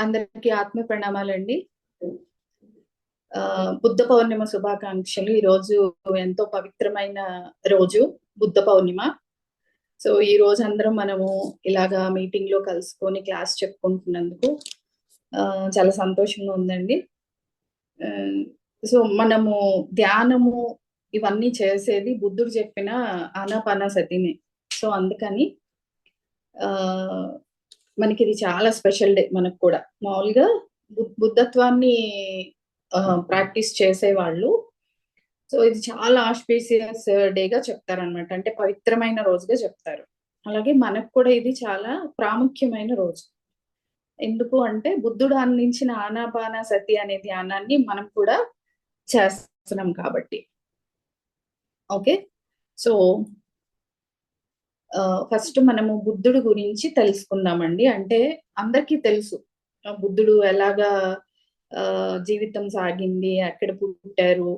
అందరికీ ఆత్మ ప్రణామాలండి. బుద్ధ పౌర్ణిమ శుభాకాంక్షలు. ఈ రోజు ఎంతో పవిత్రమైన రోజు బుద్ధ పౌర్ణిమ. సో ఈ రోజు అందరం మనము ఇలాగా మీటింగ్ లో కలుసుకొని క్లాస్ చెప్పుకుంటున్నందుకు చాలా సంతోషంగా ఉందండి. సో మనము ధ్యానము ఇవన్నీ చేసేది బుద్ధుడు చెప్పిన ఆనాపానసతిని. సో అందుకని మనకి ఇది చాలా స్పెషల్ డే. మనకు కూడా మామూలుగా బుద్ధత్వాన్ని ప్రాక్టీస్ చేసేవాళ్ళు సో ఇది చాలా ఆస్పీషియస్ డేగా చెప్తారనమాట. అంటే పవిత్రమైన రోజుగా చెప్తారు. అలాగే మనకు కూడా ఇది చాలా ప్రాముఖ్యమైన రోజు. ఎందుకు అంటే బుద్ధుడు అందించిన ఆనాపాన సతి అనే ధ్యానాన్ని మనం కూడా చేస్తున్నాం కాబట్టి. ఓకే, సో ఫస్ట్ మనము బుద్ధుడు గురించి తెలుసుకుందామండి. అంటే అందరికీ తెలుసు బుద్ధుడు ఎలాగా జీవితం సాగింది, ఎక్కడ పుట్టారు,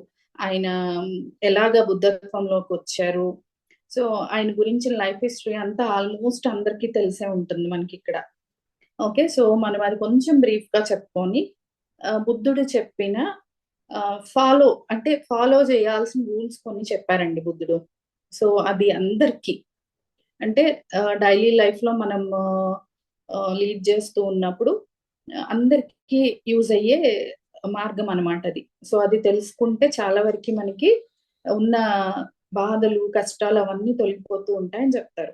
ఆయన ఎలాగ బుద్ధత్వంలోకి వచ్చారు. సో ఆయన గురించిన లైఫ్ హిస్టరీ అంతా ఆల్మోస్ట్ అందరికీ తెలిసే ఉంటుంది మనకి ఇక్కడ. ఓకే, సో మనం అది కొంచెం బ్రీఫ్ గా చెప్పుకొని బుద్ధుడు చెప్పిన ఫాలో చేయాల్సిన రూల్స్ కొన్ని చెప్పారండి బుద్ధుడు. సో అది అందరికీ అంటే డైలీ లైఫ్ లో మనం లీడ్ చేస్తూ ఉన్నప్పుడు అందరికీ యూజ్ అయ్యే మార్గం అనమాట అది. సో అది తెలుసుకుంటే చాలా వరకు మనకి ఉన్న బాధలు కష్టాలు అవన్నీ తొలగిపోతూ ఉంటాయని చెప్తారు.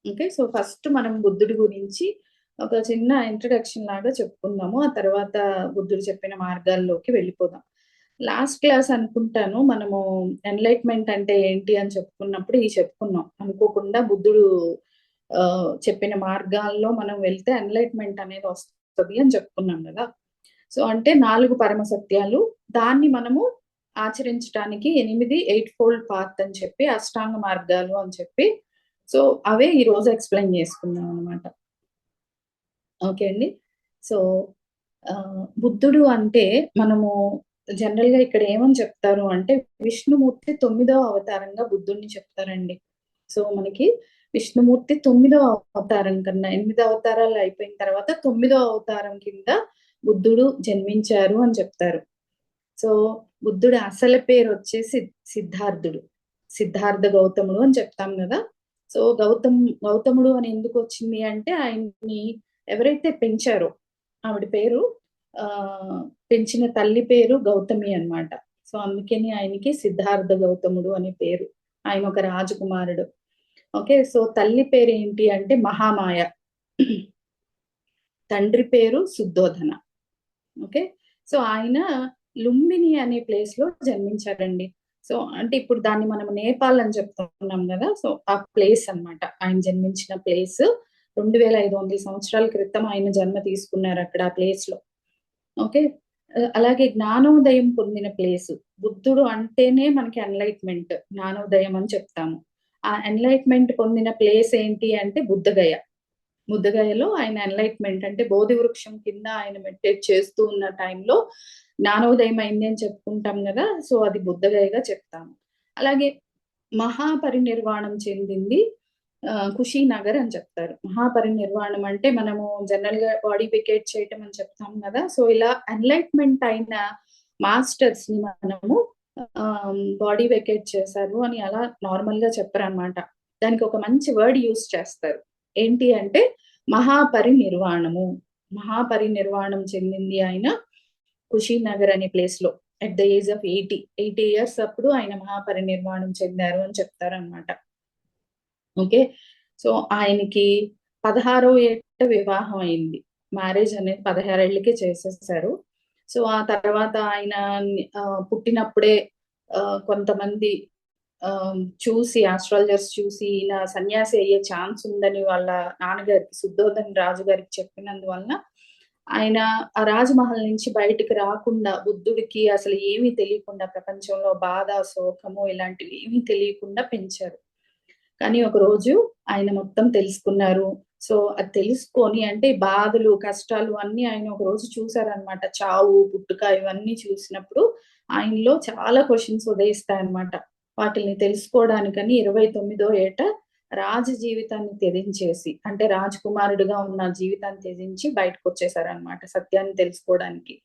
ఓకే, సో ఫస్ట్ మనం బుద్ధుడి గురించి ఒక చిన్న ఇంట్రడక్షన్ లాగా చెప్పుకుందాము. ఆ తర్వాత బుద్ధుడు చెప్పిన మార్గాల్లోకి వెళ్ళిపోదాం. లాస్ట్ క్లాస్ అనుకుంటాను మనము ఎన్లైట్మెంట్ అంటే ఏంటి అని చెప్పుకున్నప్పుడు ఇది చెప్పుకున్నాం. అనుకోకుండా బుద్ధుడు చెప్పిన మార్గాల్లో మనం వెళ్తే ఎన్లైట్మెంట్ అనేది వస్తుంది అని చెప్పుకున్నాం కదా. సో అంటే 4 పరమ సత్యాలు, దాన్ని మనము ఆచరించడానికి 8 ఫోల్డ్ పాత్ అని చెప్పి, అష్టాంగ మార్గాలు అని చెప్పి, సో అవే ఈ రోజు ఎక్స్ప్లెయిన్ చేసుకుందాం అనమాట. ఓకే అండి, సో బుద్ధుడు అంటే మనము జనరల్ గా ఇక్కడ ఏమని చెప్తారు అంటే విష్ణుమూర్తి 9వ అవతారంగా బుద్ధుడిని చెప్తారండి. సో మనకి విష్ణుమూర్తి 9వ అవతారం కన్నా 8 అవతారాలు అయిపోయిన తర్వాత 9వ అవతారం కింద బుద్ధుడు జన్మించారు అని చెప్తారు. సో బుద్ధుడు అసలు పేరు వచ్చేసి సిద్ధార్థ గౌతముడు అని చెప్తాం కదా. సో గౌతముడు అని ఎందుకు వచ్చింది అంటే ఆయన్ని ఎవరైతే పెంచారో ఆవిడ పేరు పెంచిన తల్లి పేరు గౌతమి అన్నమాట. సో అందుకని ఆయనకి సిద్ధార్థ గౌతముడు అనే పేరు. ఆయన ఒక రాజకుమారుడు. ఓకే, సో తల్లి పేరు ఏంటి అంటే మహామాయ, తండ్రి పేరు శుద్ధోధన. ఓకే, సో ఆయన లుంబిని అనే ప్లేస్ లో జన్మించారండి. సో అంటే ఇప్పుడు దాన్ని మనం నేపాల్ అని చెప్తున్నాం కదా. సో ఆ ప్లేస్ అన్నమాట ఆయన జన్మించిన ప్లేస్. 2500 సంవత్సరాల క్రితం ఆయన జన్మ తీసుకున్నారు అక్కడ ఆ ప్లేస్ లో. ఓకే, అలాగే జ్ఞానోదయం పొందిన ప్లేస్. బుద్ధుడు అంటేనే మనకి ఎన్లైట్మెంట్, జ్ఞానోదయం అని చెప్తాము. ఆ ఎన్లైట్మెంట్ పొందిన ప్లేస్ ఏంటి అంటే బుద్ధగయలో ఆయన ఎన్లైట్మెంట్ అంటే బోధి వృక్షం కింద ఆయన మెడిటేట్ చేస్తూ ఉన్న టైంలో జ్ఞానోదయం అయింది అని చెప్పుకుంటాం కదా. సో అది బుద్ధగయగా చెప్తాము. అలాగే మహాపరినిర్వాణం చెందింది కుషీనగర్ అని చెప్తారు. మహాపరినిర్వాణం అంటే మనము జనరల్ గా బాడీ వెకేట్ చేయటం అని చెప్తాం కదా. సో ఇలా ఎన్లైట్మెంట్ అయిన మాస్టర్స్ ని మనము బాడీ వెకేట్ చేశారు అని అలా నార్మల్ గా చెప్పరు అనమాట. దానికి ఒక మంచి వర్డ్ యూజ్ చేస్తారు. ఏంటి అంటే మహాపరినిర్వాణం చెందింది ఆయన కుషీనగర్ అనే ప్లేస్ లో at the age of 80 years అప్పుడు ఆయన మహాపరినిర్వాణం చెందారు అని చెప్తారు అనమాట. ఓకే, సో ఆయనకి 16వ ఏట వివాహం అయింది. మ్యారేజ్ అనేది 16 ఏళ్ళకే చేసేసారు. సో ఆ తర్వాత ఆయన పుట్టినప్పుడే కొంతమంది చూసి ఆస్ట్రాలజర్స్ చూసి ఈయన సన్యాసి అయ్యే ఛాన్స్ ఉందని వాళ్ళ నాన్నగారికి శుద్ధోధన్ రాజు గారికి చెప్పినందువలన ఆయన ఆ రాజమహల్ నుంచి బయటికి రాకుండా, బుద్ధుడికి అసలు ఏమీ తెలియకుండా, ప్రపంచంలో బాధ శోకము ఇలాంటివి ఏమీ తెలియకుండా పెంచారు. కానీ ఒక రోజు ఆయన మొత్తం తెలుసుకున్నారు. సో అది తెలుసుకొని అంటే బాధలు కష్టాలు అన్ని ఆయన ఒక రోజు చూసారనమాట. చావు పుట్టుక ఇవన్నీ చూసినప్పుడు ఆయనలో చాలా క్వశ్చన్స్ ఉదయిస్తాయన్నమాట. వాటిని తెలుసుకోవడానికని 29వ ఏట రాజ జీవితాన్ని త్యజించేసి, అంటే రాజకుమారుడిగా ఉన్న జీవితాన్ని త్యజించి బయటకు వచ్చేసారనమాట సత్యాన్ని తెలుసుకోవడానికి.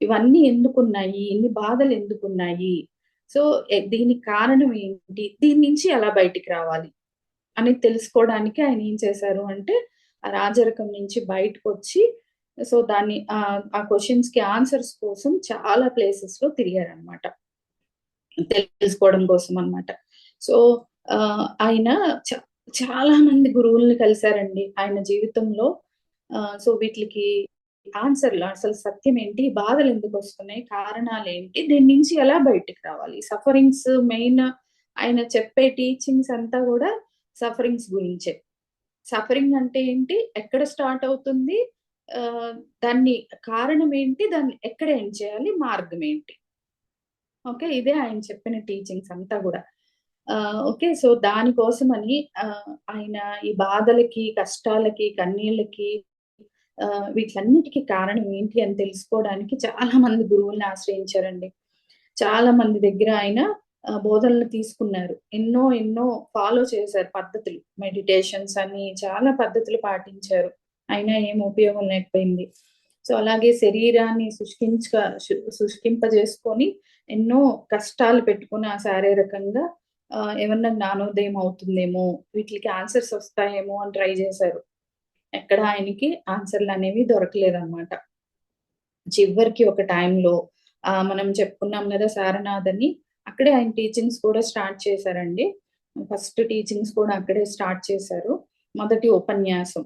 ఇవన్నీ ఎందుకున్నాయి? ఇన్ని బాధలు ఎందుకున్నాయి? సో, దీనికి కారణం ఏంటి? దీని నుంచి ఎలా బయటికి రావాలి? అని తెలుసుకోవడానికి ఆయన ఏం చేశారు అంటే, ఆ రాజరికం నుంచి బయటకొచ్చి సో, దాన్ని ఆ క్వెషన్స్‌కి ఆన్సర్స్ కోసం చాలా ప్లేసెస్‌లో తిరిగారనమాట. తెలుసుకోవడం కోసం అన్నమాట. సో, ఆయన చ చాలా మంది గురువుల్ని కలిసారండి ఆయన జీవితంలో. సో, వీటిలికి ఆన్సర్‌లు అసలు సత్యం ఏంటి? బాధలెందుకొస్తున్నాయి? కారణాలేంటి? దీని నుంచి ఎలా బయటికి రావాలి? సఫరింగ్స్ మెయిన్ ఆయన చెప్పే టీచింగ్స్ అంతా గూడా సఫరింగ్స్ గురించే. సఫరింగ్ అంటే ఏంటి? ఎక్కడ స్టార్ట్ అవుతుంది? దాన్ని కారణం ఏంటి? దాన్ని ఎక్కడ ఎండ్ చేయాలి? మార్గం ఏంటి? ఓకే. ఇదే ఆయన చెప్పిన టీచింగ్స్ అంతా గూడా. ఓకే. సో, దానికోసమని ఆయన ఈ బాధలకి, కష్టాలకి, కన్నీళ్ళకి వీట్లన్నిటికి కారణం ఏంటి అని తెలుసుకోవడానికి చాలా మంది గురువుల్ని ఆశ్రయించారండి. చాలా మంది దగ్గర ఆయన బోధనలు తీసుకున్నారు. ఎన్నో ఎన్నో ఫాలో చేశారు పద్ధతులు. మెడిటేషన్స్ అని చాలా పద్ధతులు పాటించారు. అయినా ఏం ఉపయోగం లేకపోయింది. సో, అలాగే శరీరాన్ని శుష్కింపజేసుకొని ఎన్నో కష్టాలు పెట్టుకొని ఆ శారీరకంగా ఏమన్నా జ్ఞానోదయం అవుతుందేమో, వీటిలికి ఆన్సర్స్ వస్తాయేమో అని ట్రై చేశారు. ఎక్కడ ఆయనకి ఆన్సర్‌లనేవి దొరకలేదన్నమాట. చివరికి ఒక టైంలో మనం చెప్పుకున్నాం గదా! సారనాథ్ అని. అక్కడే ఆయన టీచింగ్స్ కూడా స్టార్ట్ చేశారండి. ఫస్ట్ టీచింగ్స్ కూడా అక్కడే స్టార్ట్ చేశారు. మొదటి ఉపన్యాసం.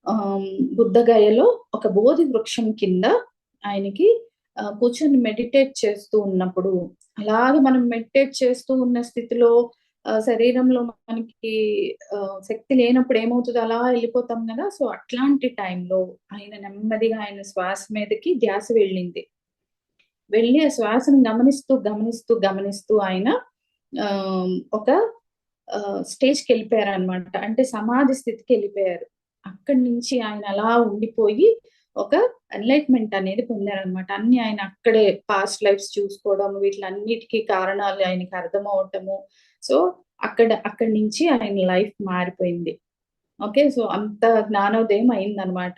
ఆహ్, బుద్ధగయలో ఒక బోధి వృక్షం కింద ఆయనకి కూర్చొని మెడిటేట్ చేస్తూ ఉన్నప్పుడు, అలాగే మనం మెడిటేట్ చేస్తూ ఉన్న స్థితిలో శరీరంలో మనకి శక్తి లేనప్పుడు ఏమవుతదో అలా ఎళ్ళిపోతాం గదా! సో, అట్లాంటి టైంలో ఆయన నెమ్మదిగా ఆయన శ్వాస మీదకి ధ్యాస వెళ్ళింది. వెళ్ళి ఆ శ్వాసను గమనిస్తూ, గమనిస్తూ, గమనిస్తూ ఆయన ఒక స్టేజ్‌కెళ్ళిపోయారనమాట. అంటే సమాధి స్థితికెళ్ళిపోయారు. అక్కడి నుంచి ఆయన అలా ఉండిపోయి ఒక ఎన్‌లైట్‌మెంట్ అనేది పొందారనమాట. అన్నీ ఆయన అక్కడే పాస్ట్ లైఫ్స్ చూసుకోవడం, వీటిలన్నిటికి కారణాలు ఆయనకి అర్థమవ్వటము. సో, అక్కడి నుంచి ఆయన లైఫ్ మారిపోయింది. ఓకే. సో, అంత జ్ఞానోదయం అయిందనమాట.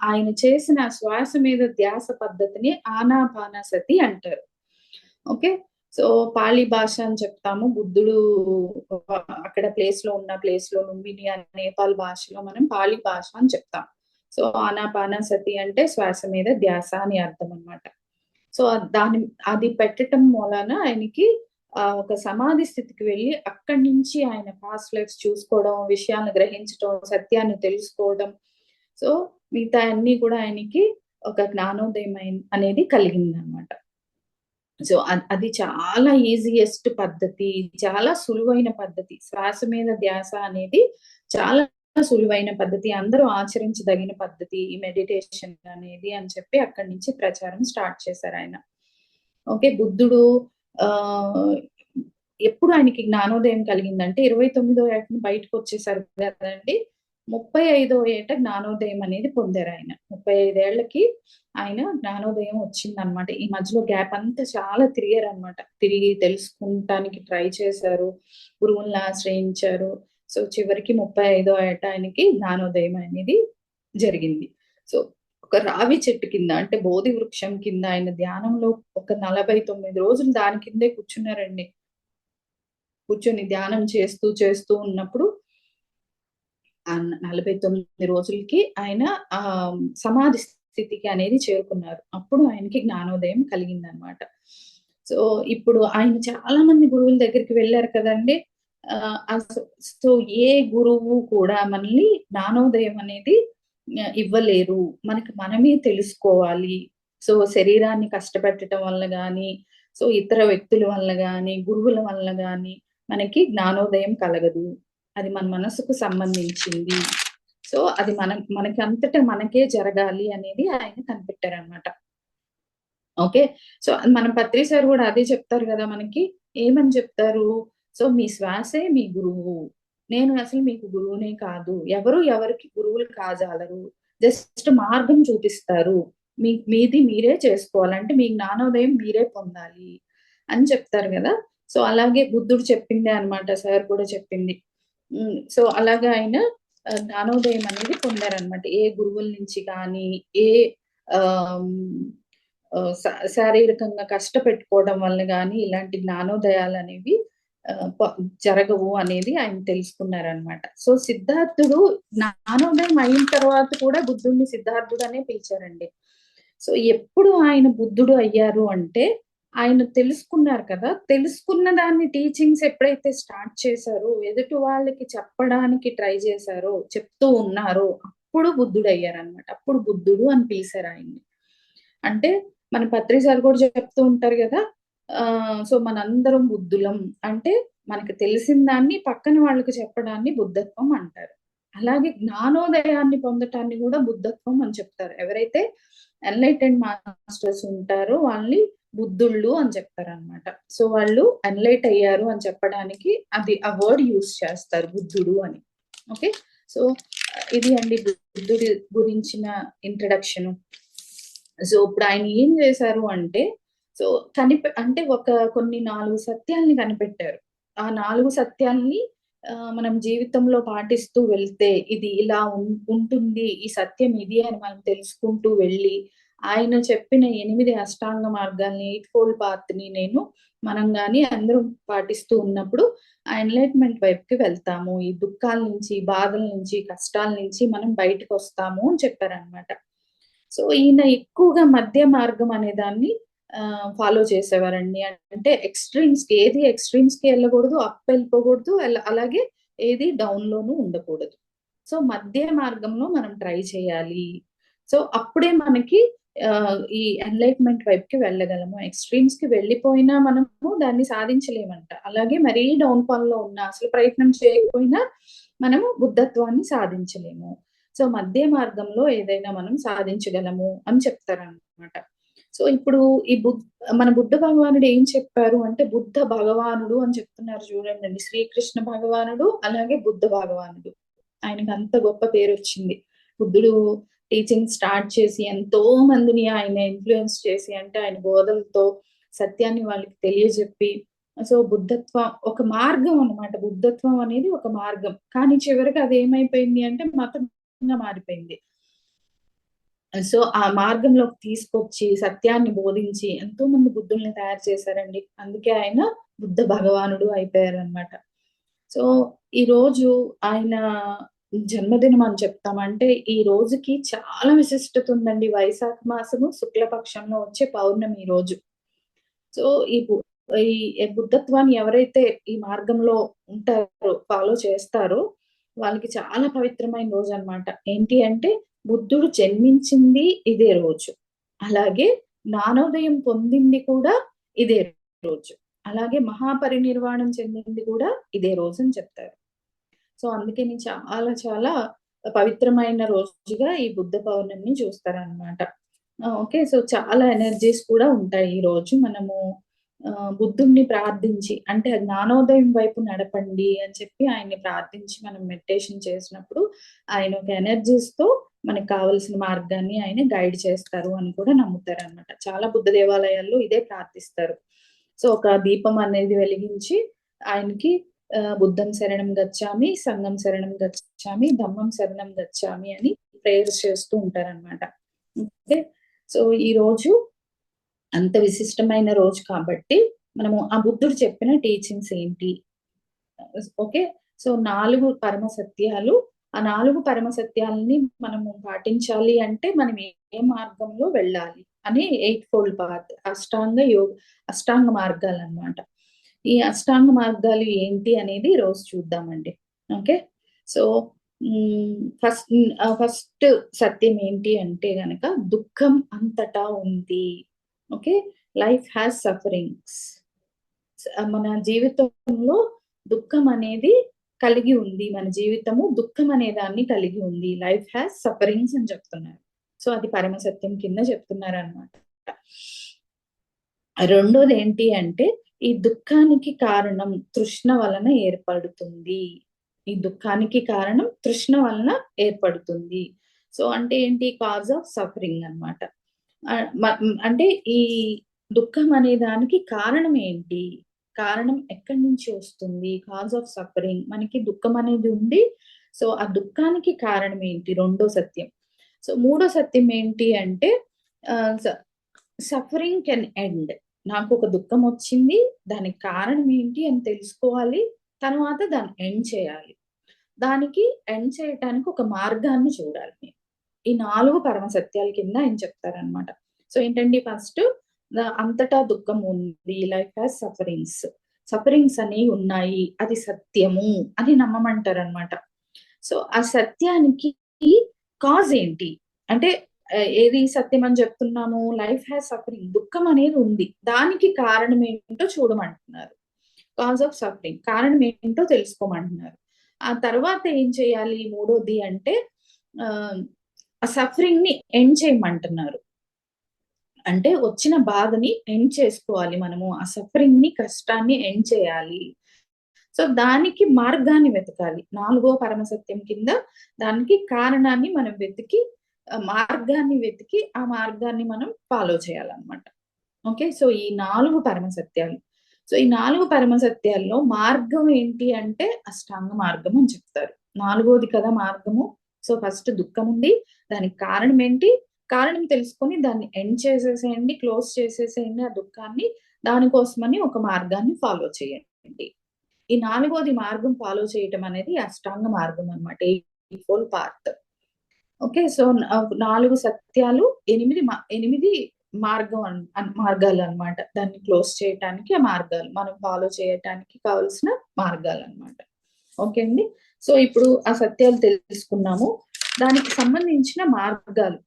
ఆయన చేసిన శ్వాస మీద ధ్యాస పద్ధతిని ఆనాపానసతి అంటారు. ఓకే. సో, పాళీ భాష అని చెప్తాము. బుద్ధుడు అక్కడ ప్లేస్‌లో లుంబిని అనే నేపాల్ భాషలో మనం పాళీ భాష అని చెప్తాం. సో, ఆనాపానసతి అంటే శ్వాస మీద ధ్యాస అని అర్థం అన్నమాట. సో, అది పెట్టటం మూలాన ఆయనకి ఒక సమాధి స్థితికి వెళ్ళి అక్కడి నుంచి ఆయన పాస్ట్ లైఫ్స్ చూసుకోవడం, విషయాలను గ్రహించటం, సత్యాన్ని తెలుసుకోవడం. సో, మిగతా అన్నీ కూడా ఆయనకి ఒక జ్ఞానోదయం అనేది కలిగిందనమాట. సో, అది చాలా ఈజియెస్ట్ పద్ధతి. చాలా సులువైన పద్ధతి. శ్వాస మీద ధ్యాస అనేది చాలా సులువైన పద్ధతి. అందరూ ఆచరించదగిన పద్ధతి. ఈ మెడిటేషన్ అనేది అని చెప్పి అక్కడి నుంచి ప్రచారం స్టార్ట్ చేశారాయన. ఓకే. బుద్ధుడు ఆహ్, ఎప్పుడు ఆయనకి జ్ఞానోదయం కలిగిందంటే 29వ ఏటన బయటకొచ్చేసారు గదండీ! 35వ ఏట జ్ఞానోదయం అనేది పొందారాయన. 35 ఏళ్లకి ఆయన జ్ఞానోదయం వచ్చిందనమాట. ఈ మధ్యలో గ్యాప్ అంతా చాలా తిరిగారనమాట. తిరిగి తెలుసుకుంటానికి ట్రై చేశారు. గురువుల్ని ఆశ్రయించారు. సో, చివరికి 35వ ఏట ఆయనకి జ్ఞానోదయం అనేది జరిగింది. సో, ఒక రావి చెట్టు కింద అంటే బోధి వృక్షం కింద ఆయన ధ్యానంలో ఒక 49 రోజులు దాని కిందే కూర్చున్నారండి. కూర్చొని ధ్యానం చేస్తూ, చేస్తూ ఉన్నప్పుడు 49 రోజులకి ఆయన సమాధి స్థితికి అనేది చేరుకున్నారు. అప్పుడు ఆయనకి జ్ఞానోదయం కలిగిందనమాట. సో, ఇప్పుడు ఆయన చాలా మంది గురువుల దగ్గరికి వెళ్లారు కదండీ! ఆహ్, అస్ సో, ఏ గురువు కూడా మనల్ని జ్ఞానోదయం అనేది ఇవ్వలేరు. మనకి మనమే తెలుసుకోవాలి. సో, శరీరాన్ని కష్టపెట్టటం వల్ల గాని, సో, ఇతర వ్యక్తుల వల్ల గాని, గురువుల వల్ల గాని మనకి జ్ఞానోదయం కలగదు. అది మన మనసుకు సంబంధించింది. సో, అది మనకంతట మనకే జరగాలి అనేది ఆయన కనిపెట్టారనమాట. ఓకే. సో, మన పత్రి సార్ గూడా అదే చెప్తారు గదా మనకి. ఏమని చెప్తారు? సో, మీ శ్వాసే మీ గురువు. నేను అసలు మీకు గురువునే కాదు. ఎవరు ఎవరికి గురువులు కాజాలరు. జస్ట్ మార్గం చూపిస్తారు. మీది మీరే చేసుకోవాలి. అంటే మీ జ్ఞానోదయం మీరే పొందాలి అని చెప్తారు గదా! సో, అలాగే బుద్ధుడు చెప్పిందే అన్నమాట సార్ కూడా చెప్పింది. సో అలాగా ఆయన జ్ఞానోదయం అనేది పొందారనమాట. ఏ గురువుల నుంచి కానీ, ఏ ఆహ్, శారీరకంగా కష్టపెట్టుకోవడం వల్ల గాని ఇలాంటి జ్ఞానోదయాలనేవి ఆహ్, ప జరగవు అనేది ఆయన తెలుసుకున్నారనమాట. సో సిద్ధార్థుడు జ్ఞానోదయం అయిన తర్వాత కూడా బుద్ధుడిని సిద్ధార్థుడనే పిలిచారండి. సో ఎప్పుడు ఆయన బుద్ధుడు అయ్యారు అంటే ఆయన తెలుసుకున్నారు కదా! తెలుసుకున్న దాన్ని టీచింగ్స్ ఎప్పుడైతే స్టార్ట్ చేశారో, ఎదుటి వాళ్ళకి చెప్పడానికి ట్రై చేశారో, చెప్తూ ఉన్నారో, అప్పుడు బుద్ధుడయ్యారనమాట. అప్పుడు బుద్ధుడు అని పిలిసారు ఆయన్ని. అంటే మన పత్రి సార్ కూడా చెప్తూ ఉంటారు గదా! సో మనందరం బుద్ధులం. అంటే మనకు తెలిసిన దాన్ని పక్కన వాళ్ళకి చెప్పడాన్ని బుద్ధత్వం అంటారు. అలాగే జ్ఞానోదయాన్ని పొందటాన్ని గూడా బుద్ధత్వం అని చెప్తారు. ఎవరైతే ఎన్‌లైటెండ్ మాస్టర్స్ ఉంటారో వాళ్ళని బుద్ధుళ్ళు అని చెప్తారనమాట. సో వాళ్ళు ఎన్‌లైట్ అయ్యారు అని చెప్పడానికి అది ఆ వర్డ్ యూజ్ చేస్తారు బుద్ధుడు అని. ఓకే. సో ఇది అండి బుద్ధుడి గురించిన ఇంట్రడక్షను. సో ఇప్పుడు ఆయన ఏం చేశారు అంటే, సో అంటే కొన్ని 4 సత్యాల్ని కనిపెట్టారు. ఆ 4 సత్యాల్ని మనం జీవితంలో పాటిస్తూ వెళ్తే ఇది ఇలా ఉంటుంది. ఈ సత్యం ఇది అని మనం తెలుసుకుంటూ వెళ్ళి, ఆయన చెప్పిన 8 అష్టాంగ మార్గాల్ని, ఎయిట్ ఫోల్డ్ పాత్‌ని మనం గాని అందరం పాటిస్తూ ఉన్నప్పుడు ఆ ఎన్‌లైట్‌మెంట్ వైపుకి వెళ్తాము. ఈ దుఃఖాల నుంచి, బాధల నుంచి, కష్టాల నుంచి మనం బయటకొస్తాము అని చెప్పారనమాట. సో ఈయన ఎక్కువగా మధ్య మార్గం అనే దాన్ని ఫాలో చేసేవారండి. అంటే ఏది ఎక్స్‌ట్రీమ్స్‌కి ఎళ్ళకూడదు, అప్ వెళ్ళిపోకూడదు. అలాగే ఏది డౌన్‌లోనూ ఉండకూడదు. సో మధ్య మార్గంలో మనం ట్రై చేయాలి. సో అప్పుడే మనకి ఈ ఎన్‌లైట్‌మెంట్ వైపుకి వెళ్ళగలము. ఎక్స్‌ట్రీమ్స్‌కి వెళ్ళిపోయినా మనము దాన్ని సాధించలేమంట. అలాగే మరీ డౌన్ ఫాల్‌లో ఉన్నా, అసలు ప్రయత్నం చేయకపోయినా మనము బుద్ధత్వాన్ని సాధించలేము. సో మధ్య మార్గంలో ఏదైనా మనం సాధించగలము అని చెప్తారనమాట. సో ఇప్పుడు ఈ మన బుద్ధ భగవానుడు ఏం చెప్పారు అంటే, బుద్ధ భగవానుడు అని చెప్తున్నారు చూడండండి. శ్రీకృష్ణ భగవానుడు, అలాగే బుద్ధ భగవానుడు. ఆయనకి అంత గొప్ప పేరొచ్చింది. బుద్ధుడు టీచింగ్ స్టార్ట్ చేసి ఎంతో మందిని ఆయన ఇన్‌ఫ్లూయెన్స్ చేసి, అంటే ఆయన బోధలతో సత్యాన్ని వాళ్ళకి తెలియజెప్పి, సో బుద్ధత్వం ఒక మార్గం అన్నమాట. బుద్ధత్వం అనేది ఒక మార్గం. కానీ చివరికి అదేమైపోయింది అంటే మతంగా మారిపోయింది. సో ఆ మార్గంలోకి తీసుకొచ్చి సత్యాన్ని బోధించి ఎంతో మంది బుద్ధుల్ని తయారు చేశారండి. అందుకే ఆయన బుద్ధ భగవానుడు అయిపోయారనమాట. సో ఈరోజు ఆయన జన్మదినం అని చెప్తాం. అంటే ఈ రోజుకి చాలా విశిష్టత ఉందండి. వైశాఖ మాసము శుక్లపక్షంలో వచ్చే పౌర్ణమి ఈ రోజు. సో ఈ బు ఈ బుద్ధత్వాన్ని ఎవరైతే ఈ మార్గంలో ఉంటారో, ఫాలో చేస్తారో వాళ్ళకి చాలా పవిత్రమైన రోజనమాట. ఏంటి అంటే బుద్ధుడు జన్మించింది ఇదే రోజు. అలాగే జ్ఞానోదయం పొందింది కూడా ఇదే రోజు. అలాగే మహాపరినిర్వాణం చెందింది కూడా ఇదే రోజని చెప్తారు. సో అందుకని చాలా చాలా పవిత్రమైన రోజుగా ఈ బుద్ధ పౌర్ణమిని చూస్తారనమాట. ఓకే. సో చాలా ఎనర్జీస్ కూడా ఉంటాయి ఈ రోజు. మనము బుద్ధుడిని ప్రార్థించి అంటే జ్ఞానోదయం వైపు నడపండి అని చెప్పి ఆయన్ని ప్రార్థించి మనం మెడిటేషన్ చేసినప్పుడు ఆయన ఒక ఎనర్జీస్‌తో మనకు కావాల్సిన మార్గాన్ని ఆయన గైడ్ చేస్తారు అని కూడా నమ్ముతారనమాట. చాలా బుద్ధ దేవాలయాల్లో ఇదే ప్రార్థిస్తారు. సో ఒక దీపం అనేది వెలిగించి ఆయనకి బుద్ధం శరణం గచ్చామి, సంఘం శరణం గచ్చామి, ధమ్మం శరణం గచ్చామి అని ప్రేయర్స్ చేస్తూ ఉంటారనమాట. ఓకే. సో ఈరోజు అంత విశిష్టమైన రోజు కాబట్టి మనము ఆ బుద్ధుడు చెప్పిన టీచింగ్స్ ఏంటి? ఓకే. సో 4 పరమ సత్యాలు. ఆ 4 పరమ సత్యాలని మనము పాటించాలి అంటే మనం ఏ మార్గంలో వెళ్ళాలి అని ఎయిట్ ఫోల్డ్ పాత్ అష్టాంగ మార్గాలన్నమాట. ఈ అష్టాంగ మార్గాలు ఏంటి అనేది ఈరోజు చూద్దామండి. ఓకే. సో ఫస్ట్ సత్యం ఏంటి అంటే గనక దుఃఖం అంతటా ఉంది. ఓకే. Life has sufferings. మన జీవితంలో దుఃఖం అనేది కలిగి ఉంది. మన జీవితము దుఃఖం అనే దాన్ని కలిగి ఉంది. లైఫ్ హాస్ సఫరింగ్స్ అని చెప్తున్నారు. సో అది పరమ సత్యం కింద చెప్తున్నారనమాట. రెండోది ఏంటి అంటే ఈ దుఃఖానికి కారణం తృష్ణ వలన ఏర్పడుతుంది. ఈ దుఃఖానికి కారణం తృష్ణ వలన ఏర్పడుతుంది. సో అంటే ఏంటి? కాజ్ ఆఫ్ సఫరింగ్ అన్నమాట. అంటే ఈ దుఃఖం అనే దానికి కారణం ఏంటి? కారణం ఎక్కడి నుంచి వస్తుంది, కాజ్ ఆఫ్ సఫరింగ్, మనకి దుఃఖం అనేది ఉంది. సో ఆ దుఃఖానికి కారణం ఏంటి, రెండో సత్యం. సో మూడో సత్యం ఏంటి అంటే సఫరింగ్ కెన్ ఎండ్. నాకు ఒక దుఃఖం వచ్చింది, దానికి కారణం ఏంటి అని తెలుసుకోవాలి, తర్వాత దాన్ని ఎండ్ చేయాలి. దానికి ఎండ్ చేయటానికి ఒక మార్గాన్ని చూడాలి. ఈ 4 పరమ సత్యాల కింద ఆయన చెప్తారనమాట. సో ఏంటండి, ఫస్ట్ అంతటా దుఃఖం ఉంది, లైఫ్ హ్యాస్ సఫరింగ్స్, సఫరింగ్స్ అనేవి ఉన్నాయి, అది సత్యము అని నమ్మమంటారనమాట. సో ఆ సత్యానికి కాజ్ ఏంటి అంటే, ఏది సత్యం అని చెప్తున్నాము, లైఫ్ హ్యాస్ సఫరింగ్, దుఃఖం అనేది ఉంది, దానికి కారణం ఏంటో చూడమంటున్నారు. కాజ్ ఆఫ్ సఫరింగ్, కారణం ఏంటో తెలుసుకోమంటున్నారు. ఆ తర్వాత ఏం చేయాలి మూడోది అంటే, ఆ సఫరింగ్ ని ఎండ్ చేయమంటున్నారు. అంటే వచ్చిన బాధని ఎండ్ చేసుకోవాలి మనము, ఆ సఫరింగ్ ని, కష్టాన్ని ఎండ్ చేయాలి. సో దానికి మార్గాన్ని వెతకాలి. 4వ పరమసత్యం కింద దానికి కారణాన్ని మనం వెతికి, మార్గాన్ని వెతికి, ఆ మార్గాన్ని మనం ఫాలో చేయాలన్నమాట. ఓకే, సో ఈ 4 పరమసత్యాలు. సో ఈ 4 పరమసత్యాల్లో మార్గం ఏంటి అంటే అష్టాంగ మార్గం అని చెప్తారు. 4వది కదా మార్గము. సో ఫస్ట్ దుఃఖం ఉంది, దానికి కారణం ఏంటి, కారణం తెలుసుకొని దాన్ని ఎండ్ చేసేసేయండి, క్లోజ్ చేసేసేయండి ఆ దుఃఖాన్ని. దానికోసమని ఒక మార్గాన్ని ఫాలో చేయండి. ఈ 4వది మార్గం ఫాలో చేయటం అనేది అష్టాంగ మార్గం అనమాట, 8 పార్ట్. ఓకే, సో 4 సత్యాలు, 8 మార్గాలు అన్నమాట. దాన్ని క్లోజ్ చేయటానికి ఆ మార్గాలు, మనం ఫాలో చేయటానికి కావలసిన మార్గాలు అన్నమాట. ఓకే అండి, సో ఇప్పుడు ఆ సత్యాలు తెలుసుకున్నాము, దానికి సంబంధించిన మార్గాలు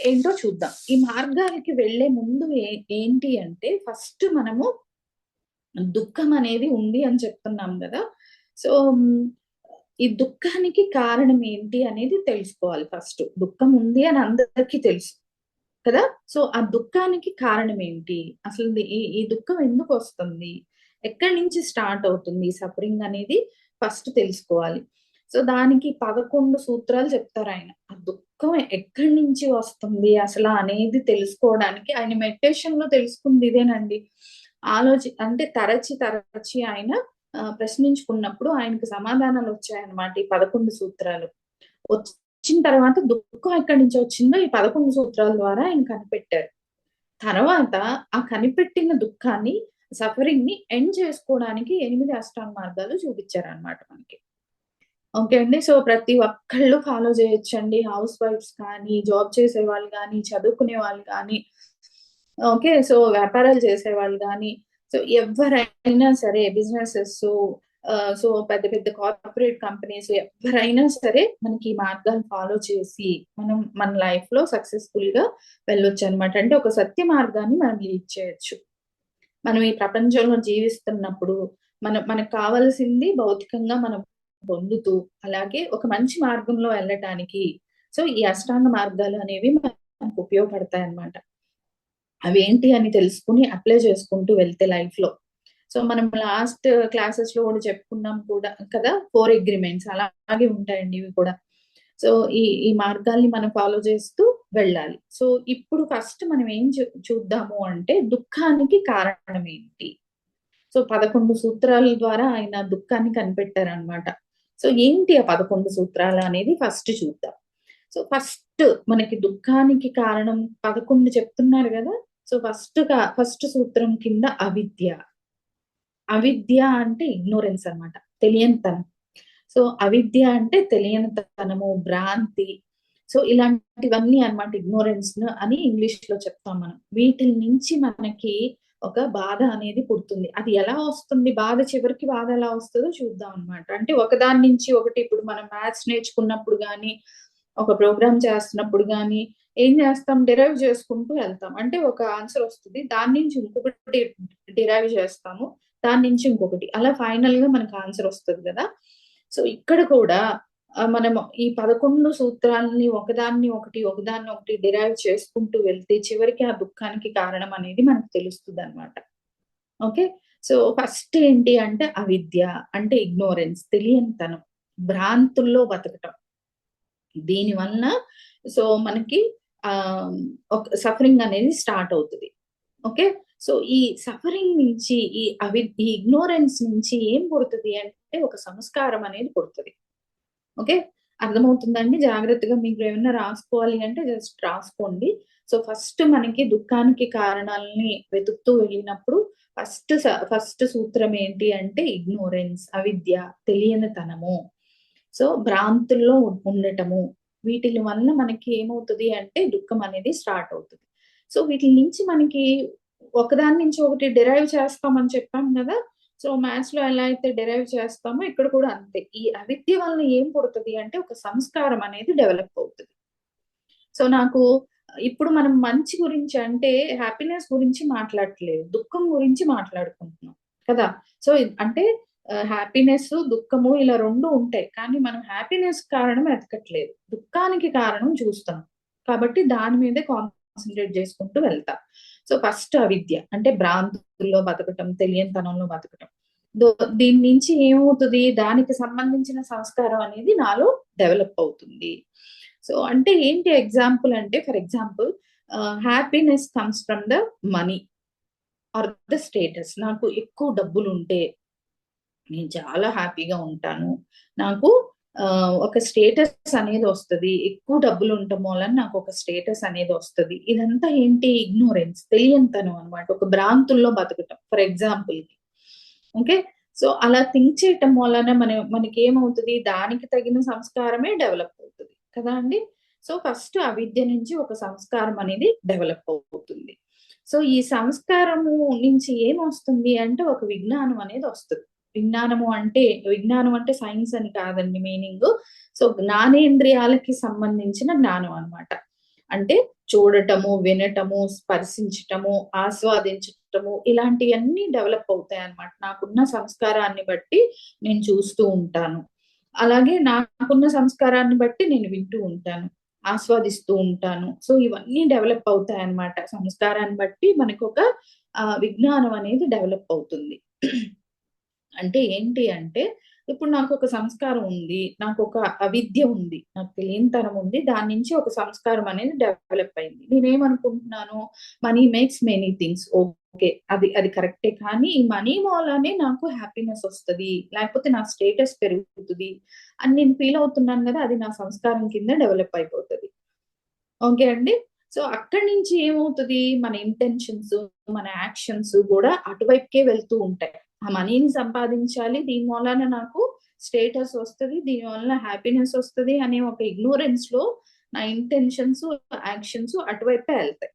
ఏంటో చూద్దాం. ఈ మార్గాలకి వెళ్లే ముందు ఏంటి అంటే, ఫస్ట్ మనము దుఃఖం అనేది ఉంది అని చెప్తున్నాం కదా. సో ఈ దుఃఖానికి కారణం ఏంటి అనేది తెలుసుకోవాలి. ఫస్ట్ దుఃఖం ఉంది అని అందరికీ తెలుసు కదా. సో ఆ దుఃఖానికి కారణం ఏంటి, అసలు ఈ దుఃఖం ఎందుకు వస్తుంది, ఎక్కడి నుంచి స్టార్ట్ అవుతుంది సఫరింగ్ అనేది ఫస్ట్ తెలుసుకోవాలి. సో దానికి 11 సూత్రాలు చెప్తారు ఆయన. ఆ దుఃఖం ఎక్కడి నుంచి వస్తుంది అసలు అనేది తెలుసుకోవడానికి, ఆయన మెడిటేషన్ లో తెలుసుకుంది ఇదేనండి. అంటే తరచి ఆయన ప్రశ్నించుకున్నప్పుడు ఆయనకు సమాధానాలు వచ్చాయన్నమాట ఈ 11 సూత్రాలు. వచ్చిన తర్వాత దుఃఖం ఎక్కడి నుంచి వచ్చిందో ఈ 11 సూత్రాల ద్వారా ఆయన కనిపెట్టారు. తర్వాత ఆ కనిపెట్టిన దుఃఖాన్ని, సఫరింగ్ ని ఎండ్ చేసుకోవడానికి 8 అష్టాంగ మార్గాలు చూపించారనమాట మనకి. ఓకే అండి, సో ప్రతి ఒక్కళ్ళు ఫాలో చేయొచ్చండి. హౌస్ వైఫ్స్ కానీ, జాబ్ చేసే వాళ్ళు కానీ, చదువుకునే వాళ్ళు కానీ, ఓకే, సో వ్యాపారాలు చేసే వాళ్ళు కానీ, సో ఎవరైనా సరే, బిజినెసెస్, సో పెద్ద పెద్ద కార్పొరేట్ కంపెనీస్, ఎవరైనా సరే మనకి ఈ మార్గాలు ఫాలో చేసి మనం మన లైఫ్ లో సక్సెస్ఫుల్ గా వెళ్ళొచ్చు అనమాట. అంటే ఒక సత్య మార్గాన్ని మనం లీడ్ చేయొచ్చు. మనం ఈ ప్రపంచంలో జీవిస్తున్నప్పుడు మనకు కావాల్సింది భౌతికంగా మనం పొందుతూ, అలాగే ఒక మంచి మార్గంలో వెళ్ళటానికి సో ఈ అష్టాంగ మార్గాలు అనేవి మనకు ఉపయోగపడతాయి అన్నమాట. అవేంటి అని తెలుసుకుని అప్లై చేసుకుంటూ వెళ్తే లైఫ్ లో, సో మనం లాస్ట్ క్లాసెస్ లో కూడా చెప్పుకున్నాం కూడా కదా, 4 అగ్రిమెంట్స్ అలాగే ఉంటాయండి ఇవి కూడా. సో ఈ మార్గాల్ని మనం ఫాలో చేస్తూ వెళ్ళాలి. సో ఇప్పుడు ఫస్ట్ మనం ఏం చూద్దాము అంటే, దుఃఖానికి కారణం ఏంటి. సో 11 సూత్రాల ద్వారా ఆయన దుఃఖాన్ని కనిపెట్టారనమాట. సో ఏంటి ఆ 11 సూత్రాలు అనేది ఫస్ట్ చూద్దాం. సో ఫస్ట్ మనకి దుఃఖానికి కారణం 11 చెప్తున్నారు కదా. సో ఫస్ట్ సూత్రం కింద అవిద్య. అవిద్య అంటే ఇగ్నోరెన్స్ అన్నమాట, తెలియనితనం. సో అవిద్య అంటే తెలియనితనము, భ్రాంతి. సో ఇలాంటివన్నీ అన్నమాట ఇగ్నోరెన్స్ అని ఇంగ్లీష్ లో చెప్తాం మనం. వీటి నుంచి మనకి ఒక బాధ అనేది పుడుతుంది. అది ఎలా వస్తుంది బాధ, చివరికి బాధ ఎలా వస్తుందో చూద్దాం అన్నమాట. అంటే ఒకదాని నుంచి ఒకటి, ఇప్పుడు మనం మ్యాథ్స్ నేర్చుకున్నప్పుడు కానీ, ఒక ప్రోగ్రామ్ చేస్తున్నప్పుడు కానీ ఏం చేస్తాం, డిరైవ్ చేసుకుంటూ వెళ్తాం. అంటే ఒక ఆన్సర్ వస్తుంది, దాని నుంచి ఇంకొకటి డిరైవ్ చేస్తాము, దాని నుంచి ఇంకొకటి, అలా ఫైనల్ గా మనకు ఆన్సర్ వస్తుంది కదా. సో ఇక్కడ కూడా మనం ఈ 11 సూత్రాలని ఒకదాన్ని ఒకటి డిరైవ్ చేసుకుంటూ వెళ్తే చివరికి ఆ దుఃఖానికి కారణం అనేది మనకు తెలుస్తుంది అనమాట. ఓకే, సో ఫస్ట్ ఏంటి అంటే అవిద్య అంటే ఇగ్నోరెన్స్, తెలియనితనం, భ్రాంతుల్లో బతకటం. దీని వలన సో మనకి ఒక సఫరింగ్ అనేది స్టార్ట్ అవుతుంది. ఓకే, సో ఈ సఫరింగ్ నుంచి ఈ ఇగ్నోరెన్స్ నుంచి ఏం పుడుతుంది అంటే ఒక సంస్కారం అనేది పుడుతుంది. ఓకే, అర్థమవుతుందండి? జాగ్రత్తగా మీకు ఏమైనా రాసుకోవాలి అంటే జస్ట్ రాసుకోండి. సో ఫస్ట్ మనకి దుఃఖానికి కారణాలని వెతుకుతూ వెళ్ళినప్పుడు ఫస్ట్ సూత్రం ఏంటి అంటే ఇగ్నోరెన్స్, అవిద్య, తెలియనితనము. సో భ్రాంతుల్లో ఉండటము, వీటి వల్ల మనకి ఏమవుతుంది అంటే దుఃఖం అనేది స్టార్ట్ అవుతుంది. సో వీటి నుంచి మనకి ఒకదాని నుంచి ఒకటి డిరైవ్ చేస్తామని చెప్పాం కదా. సో మ్యాథ్స్ లో ఎలా అయితే డిరైవ్ చేస్తామో ఇక్కడ కూడా అంతే. ఈ అవిద్య వల్ల ఏం పుడుతుంది అంటే ఒక సంస్కారం అనేది డెవలప్ అవుతుంది. సో నాకు ఇప్పుడు మనం మంచి గురించి అంటే హ్యాపీనెస్ గురించి మాట్లాడట్లేదు, దుఃఖం గురించి మాట్లాడుకుంటున్నాం కదా. సో అంటే హ్యాపీనెస్, దుఃఖము ఇలా రెండు ఉంటాయి, కానీ మనం హ్యాపీనెస్ కారణం ఎతకట్లేదు, దుఃఖానికి కారణం చూస్తున్నాం. కాబట్టి దాని మీదే కాన్సన్ట్రేట్ చేసుకుంటూ వెళ్తాం. సో ఫస్ట్ అవిద్య అంటే భ్రాంతుల్లో బతకటం, తెలియనితనంలో బతకటం. దీని నుంచి ఏమవుతుంది, దానికి సంబంధించిన సంస్కారం అనేది నాలో డెవలప్ అవుతుంది. సో అంటే ఏంటి ఎగ్జాంపుల్ అంటే, for example happiness comes from the money are the status. నాకు ఎక్కువ డబ్బులు ఉంటే నేను చాలా హ్యాపీగా ఉంటాను, నాకు ఒక స్టేటస్ అనేది వస్తుంది, ఎక్కువ డబ్బులు ఉండటం వలన నాకు ఒక స్టేటస్ అనేది వస్తుంది. ఇదంతా ఏంటి, ఇగ్నోరెన్స్, తెలియనితనం అనమాట, ఒక భ్రాంతుల్లో బతకటం ఫర్ ఎగ్జాంపుల్. ఓకే, సో అలా థింక్ చేయటం వలన మనకి ఏమవుతుంది, దానికి తగిన సంస్కారమే డెవలప్ అవుతుంది కదా అండి. సో ఫస్ట్ అవిద్య నుంచి ఒక సంస్కారం అనేది డెవలప్ అవుతుంది. సో ఈ సంస్కారము నుంచి ఏమొస్తుంది అంటే ఒక విజ్ఞానం అనేది వస్తుంది. విజ్ఞానం అంటే సైన్స్ అని కాదండి మీనింగ్. సో జ్ఞానేంద్రియాలకి సంబంధించిన జ్ఞానం అన్నమాట. అంటే చూడటము, వినటము, స్పర్శించటము, ఆస్వాదించటము, ఇలాంటివన్నీ డెవలప్ అవుతాయి అన్నమాట. నాకున్న సంస్కారాన్ని బట్టి నేను చూస్తూ ఉంటాను, అలాగే నాకున్న సంస్కారాన్ని బట్టి నేను వింటూ ఉంటాను, ఆస్వాదిస్తూ ఉంటాను. సో ఇవన్నీ డెవలప్ అవుతాయి అన్నమాట. సంస్కారాన్ని బట్టి మనకు ఒక విజ్ఞానం అనేది డెవలప్ అవుతుంది. అంటే ఏంటి అంటే, ఇప్పుడు నాకు ఒక సంస్కారం ఉంది, నాకు ఒక అవిద్య ఉంది, నాకు తెలియనితనం ఉంది, దాని నుంచి ఒక సంస్కారం అనేది డెవలప్ అయింది. నేనేమనుకుంటున్నాను, money makes many things. Okay, అది కరెక్టే, కానీ ఈ మనీ మూలనే నాకు హ్యాపీనెస్ వస్తుంది, లేకపోతే నా స్టేటస్ పెరుగుతుంది అని నేను ఫీల్ అవుతున్నాను కదా, అది నా సంస్కారం కింద డెవలప్ అయిపోతుంది. ఓకే అండి. సో అక్కడి నుంచి ఏమవుతుంది, మన ఇంటెన్షన్స్, మన యాక్షన్స్ కూడా అటువైపుకే వెళ్తూ ఉంటాయి. ఆ మనీని సంపాదించాలి, దీని వలన నాకు స్టేటస్ వస్తుంది, దీని వలన హ్యాపీనెస్ వస్తుంది అనే ఒక ఇగ్నోరెన్స్ లో నా ఇంటెన్షన్స్, యాక్షన్స్ అటువైపే వెళ్తాయి.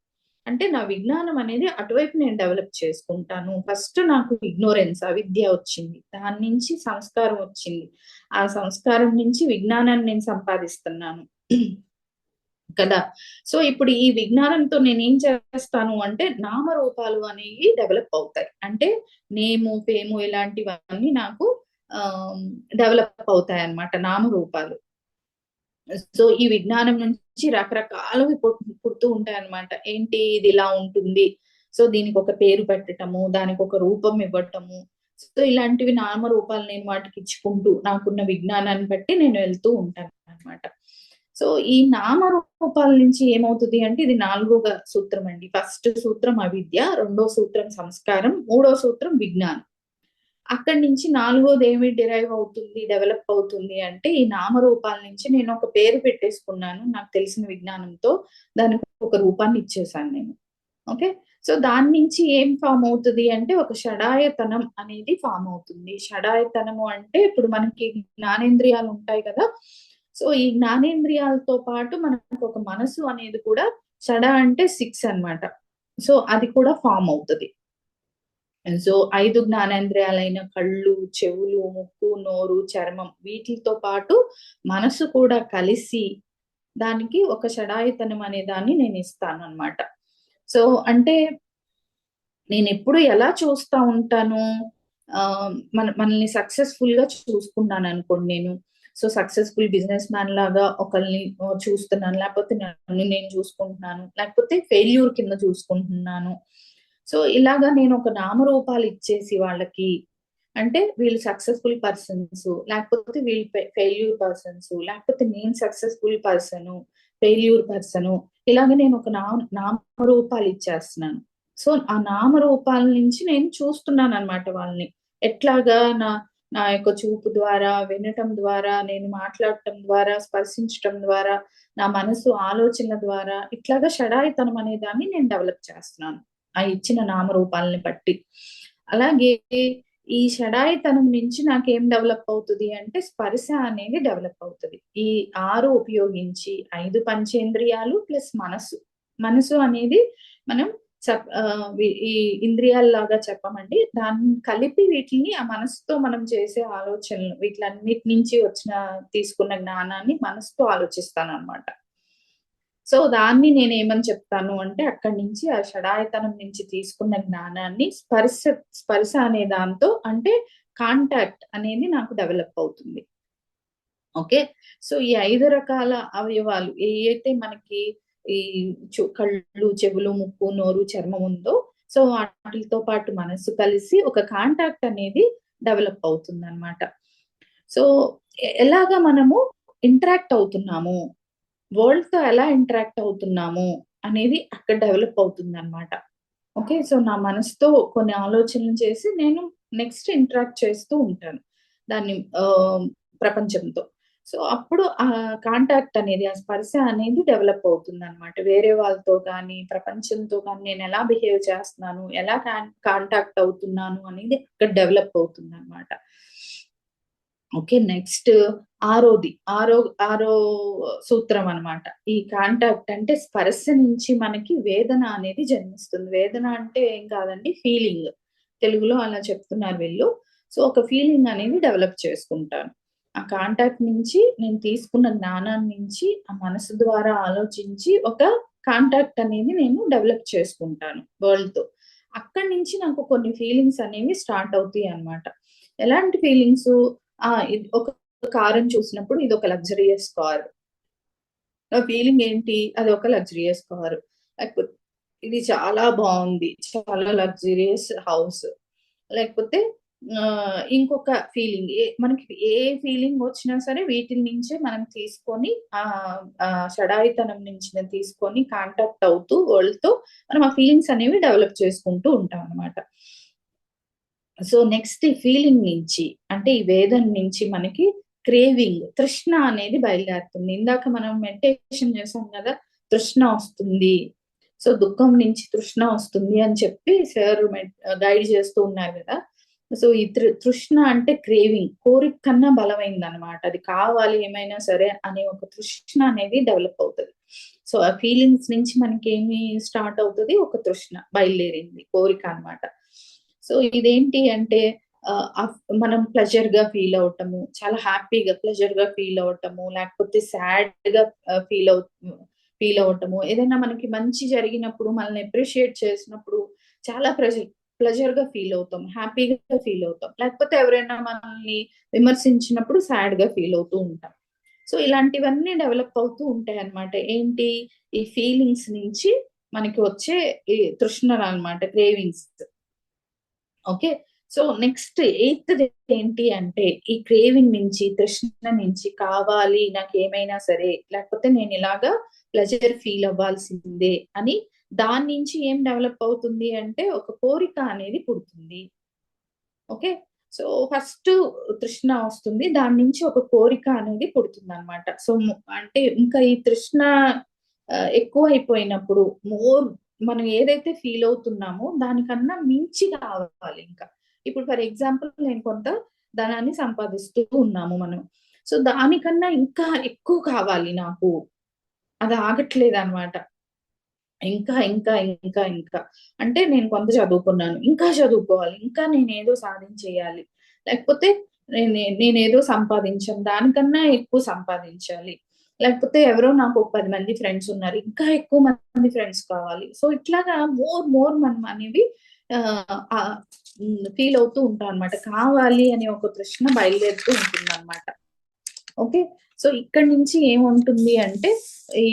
అంటే నా విజ్ఞానం అనేది అటువైపు నేను డెవలప్ చేసుకుంటాను. ఫస్ట్ నాకు ఇగ్నోరెన్స్, అవిద్య వచ్చింది, దాని నుంచి సంస్కారం వచ్చింది, ఆ సంస్కారం నుంచి విజ్ఞానాన్ని నేను సంపాదిస్తున్నాను కదా. సో ఇప్పుడు ఈ విజ్ఞానంతో నేనేం చేస్తాను అంటే నామరూపాలు అనేవి డెవలప్ అవుతాయి. అంటే నేము, ఫేము ఇలాంటివన్నీ నాకు డెవలప్ అవుతాయి అన్నమాట, నామరూపాలు. సో ఈ విజ్ఞానం నుంచి రకరకాలవి పుడుతూ ఉంటాయి అన్నమాట. ఏంటి, ఇది ఇలా ఉంటుంది, సో దీనికి ఒక పేరు పెట్టటము, దానికి ఒక రూపం ఇవ్వటము. సో ఇలాంటివి నామరూపాలు నేను వాటికి ఇచ్చుకుంటూ నాకున్న విజ్ఞానాన్ని బట్టి నేను వెళ్తూ ఉంటాను అనమాట. సో ఈ నామరూపాల నుంచి ఏమవుతుంది అంటే, ఇది 4వ సూత్రం అండి. ఫస్ట్ సూత్రం అవిద్య, 2వ సూత్రం సంస్కారం, 3వ సూత్రం విజ్ఞానం. అక్కడి నుంచి 4వది ఏమి డిరైవ్ అవుతుంది, డెవలప్ అవుతుంది అంటే, ఈ నామరూపాల నుంచి నేను ఒక పేరు పెట్టేసుకున్నాను నాకు తెలిసిన విజ్ఞానంతో, దానికి ఒక రూపాన్ని ఇచ్చేసాను నేను. ఓకే, సో దాని నుంచి ఏం ఫామ్ అవుతుంది అంటే ఒక షడాయతనం అనేది ఫామ్ అవుతుంది. షడాయతనము అంటే ఇప్పుడు మనకి జ్ఞానేంద్రియాలు ఉంటాయి కదా. సో ఈ జ్ఞానేంద్రియాలతో పాటు మనకు ఒక మనసు అనేది కూడా, షడ అంటే 6 అన్నమాట. సో అది కూడా ఫామ్ అవుతుంది. సో 5 జ్ఞానేంద్రియాలైన కళ్ళు, చెవులు, ముక్కు, నోరు, చర్మం, వీటితో పాటు మనసు కూడా కలిసి దానికి ఒక షడాయతనం అనే దాన్ని నేను ఇస్తాను అన్నమాట. సో అంటే నేను ఎప్పుడు ఎలా చూస్తా ఉంటాను, మనల్ని సక్సెస్ఫుల్ గా చూసుకున్నాను అనుకోండి నేను. సో సక్సెస్ఫుల్ బిజినెస్ మ్యాన్ లాగా ఒకరిని చూస్తున్నాను, లేకపోతే నన్ను నేను చూసుకుంటున్నాను, లేకపోతే ఫెయిల్యూర్ కింద చూసుకుంటున్నాను. సో ఇలాగా నేను ఒక నామరూపాలు ఇచ్చేసి వాళ్ళకి, అంటే వీళ్ళు సక్సెస్ఫుల్ పర్సన్స్, లేకపోతే వీళ్ళు ఫెయిల్యూర్ పర్సన్స్, లేకపోతే నేను సక్సెస్ఫుల్ పర్సన్, ఫెయిల్యూర్ పర్సన్, ఇలాగ నేను ఒక నామరూపాలు ఇచ్చేస్తున్నాను. సో ఆ నామరూపాల నుంచి నేను చూస్తున్నాను అనమాట వాళ్ళని. ఎట్లాగా నా నా యొక్క చూపు ద్వారా, వినటం ద్వారా, నేను మాట్లాడటం ద్వారా, స్పర్శించటం ద్వారా, నా మనసు ఆలోచనల ద్వారా ఇట్లాగా షడాయితనం అనే దాన్ని నేను డెవలప్ చేస్తున్నాను. ఆ ఇచ్చిన నామరూపాలని బట్టి. అలాగే ఈ షడాయితనం నుంచి నాకేం డెవలప్ అవుతది అంటే స్పర్శ అనేది డెవలప్ అవుతది. ఈ 6 ఉపయోగించి 5 పంచేంద్రియాలు ప్లస్ మనసు. మనసు అనేది మనం ఈ ఇంద్రియాల్లాగా చెప్పమండి. దాన్ని కలిపి వీటిని ఆ మనసుతో మనం చేసే ఆలోచనలు వీటిలన్నిటి నుంచి వచ్చిన తీసుకున్న జ్ఞానాన్ని మనసుతో ఆలోచిస్తాననమాట. సో, దాన్ని నేనేమని చెప్తాను అంటే అక్కడి నుంచి ఆ షడాయతనం నుంచి తీసుకున్న జ్ఞానాన్ని స్పర్శ అనే దాంతో అంటే కాంటాక్ట్ అనేది నాకు డెవలప్ అవుతుంది. ఓకే. సో, ఈ 5 రకాల అవయవాలు ఏయైతే మనకి ఈ కళ్ళు, చెవులు, ముక్కు, నోరు, చర్మం ఉందో, సో, వాటిలతో పాటు మనస్సు కలిసి ఒక కాంటాక్ట్ అనేది డెవలప్ అవుతుందనమాట. సో, ఎలాగా మనము ఇంటరాక్ట్ అవుతున్నాము, వరల్డ్‌తో ఎలా ఇంటరాక్ట్ అవుతున్నాము అనేది అక్కడ డెవలప్ అవుతుందనమాట. ఓకే. సో, నా మనసుతో కొన్ని ఆలోచనలు చేసి నేను నెక్స్ట్ ఇంటరాక్ట్ చేస్తూ ఉంటాను. దాన్ని ప్రపంచంతో. సో, అప్పుడు ఆ కాంటాక్ట్ అనేది, ఆ స్పర్శ అనేది డెవలప్ అవుతుందనమాట. వేరే వాళ్ళతో గానీ, ప్రపంచంతో కానీ నేనెలా బిహేవ్ చేస్తున్నాను, ఎలా కాంటాక్ట్ అవుతున్నాను అనేది అక్కడ డెవలప్ అవుతుందనమాట. ఓకే. నెక్స్ట్ ఆరోది. ఆరో సూత్రం అనమాట. ఈ కాంటాక్ట్ అంటే స్పర్శ నుంచి మనకి వేదన అనేది జన్మిస్తుంది. వేదన అంటే ఏం కాదండి ఫీలింగ్. తెలుగులో అలా చెప్తున్నారు వీళ్ళు. సో, ఒక ఫీలింగ్ అనేది డెవలప్ చేసుకుంటాను. ఆ కాంటాక్ట్ నుంచి నేను తీసుకున్న జ్ఞానాన్ని నుంచి ఆ మనసు ద్వారా ఆలోచించి ఒక కాంటాక్ట్ అనేది నేను డెవలప్ చేసుకుంటాను వరల్డ్‌తో. అక్కడి నుంచి నాకు కొన్ని ఫీలింగ్స్ అనేవి స్టార్ట్ అవుతాయన్నమాట. ఎలాంటి ఫీలింగ్సు? ఇది ఒక కారుని చూసినప్పుడు ఇదొక లగ్జరియస్ కార్. నా ఫీలింగ్ ఏంటి? అదొక లగ్జరియస్ కారు. లేకపోతే ఇది చాలా బావుంది. చాలా లగ్జరియస్ హౌస్. లేకపోతే ఇంకొక ఫీలింగ్ మనకి ఏ ఫీలింగ్ వచ్చినా సరే వీటిల నుంచే మనం తీసుకొని షడాయితనం నుంచి తీసుకొని కాంటాక్ట్ అవుతూ వరల్డ్‌తో మనం ఆ ఫీలింగ్స్ అనేవి డెవలప్ చేసుకుంటూ ఉంటామనమాట. సో, నెక్స్ట్ ఈ ఫీలింగ్ నుంచి అంటే ఈ వేదన నుంచి మనకి క్రేవింగ్, తృష్ణ అనేది బయలుదేరుతుంది. ఇందాక మనం మెడిటేషన్ చేసాం గదా! తృష్ణ వస్తుంది. సో, దుఃఖం నుంచి తృష్ణ వస్తుంది అని చెప్పి సార్ గైడ్ చేస్తూ ఉన్నారు గదా! సో, ఈ తృష్ణ అంటే క్రేవింగ్ కోరిక కన్నా బలమైందనమాట. అది కావాలి ఏమైనా సరే అనే ఒక తృష్ణ అనేది డెవలప్ అవుతది. సో, ఆ ఫీలింగ్స్ నుంచి మనకేమి స్టార్ట్ అవుతది ఒక తృష్ణ బయలుదేరింది కోరిక అన్నమాట. సో, ఇదేంటి అంటే మనం ప్లెజర్‌గా ఫీల్ అవ్వటము, చాలా హ్యాపీగా ప్లెజర్‌గా ఫీల్ అవ్వటము, లేకపోతే సాడ్‌గా ఫీల్ అవ్వటము. ఏదైనా మనకి మంచి జరిగినప్పుడు మనల్ని అప్రిషియేట్ చేసినప్పుడు చాలా ప్లెజర్‌గా ఫీల్ అవుతాం. హ్యాపీగా ఫీల్ అవుతాం. లేకపోతే ఎవరైనా మనల్ని విమర్శించినప్పుడు సాడ్‌గా ఫీల్ అవుతూ ఉంటాం. సో, ఇలాంటివన్నీ డెవలప్ అవుతూ ఉంటాయన్నమాట. ఏంటి? ఈ ఫీలింగ్స్ నుంచి మనకి వచ్చే ఈ తృష్ణలన్నమాట క్రేవింగ్స్. ఓకే. సో, నెక్స్ట్ ఎయిత్‌ది ఏంటి అంటే, ఈ క్రేవింగ్ నుంచి, తృష్ణ నుంచి కావాలి నాకేమైనా సరే, లేకపోతే నేనిలాగా ప్లెజర్ ఫీల్ అవ్వాల్సిందే అని దాని నుంచి ఏం డెవలప్ అవుతుంది అంటే, ఒక కోరిక అనేది పుడుతుంది. ఓకే. సో, ఫస్టు తృష్ణ వస్తుంది. దాని నుంచి ఒక కోరిక అనేది పుడుతుందనమాట. సో, అంటే ఇంకా ఈ తృష్ణ ఎక్కువైపోయినప్పుడు మనం ఏదైతే ఫీల్ అవుతున్నామో దానికన్నా మించి కావాలింకా. ఇప్పుడు ఫర్ ఎగ్జాంపుల్ నేను కొంత ధనాన్ని సంపాదిస్తూ ఉన్నాము మనం. సో, దానికన్నా ఇంకా ఎక్కువ కావాలి నాకు. అది ఆగట్లేదనమాట. ఇంకా, ఇంకా, ఇంకా, ఇంకా. అంటే నేను కొంత చదువుకున్నాను. ఇంకా చదువుకోవాలి. ఇంకా నేనేదో సాధించేయాలి. లేకపోతే నేనేదో సంపాదించాను. దానికన్నా ఎక్కువ సంపాదించాలి. లేకపోతే ఎవరో నాకు ఒక 10 మంది ఫ్రెండ్స్ ఉన్నారు. ఇంకా ఎక్కువ మంది ఫ్రెండ్స్ కావాలి. సో, ఇట్లాగా మోర్ మనం అనేవి ఆహ్, ఆహ్, ఫీల్ అవుతూ ఉంటాం అన్నమాట. కావాలి అనే ఒక తృష్ణ బయలుదేరుతూ ఉంటుందన్నమాట. ఓకే. సో, ఇక్కడి నుంచి ఏముంటుంది అంటే, ఈ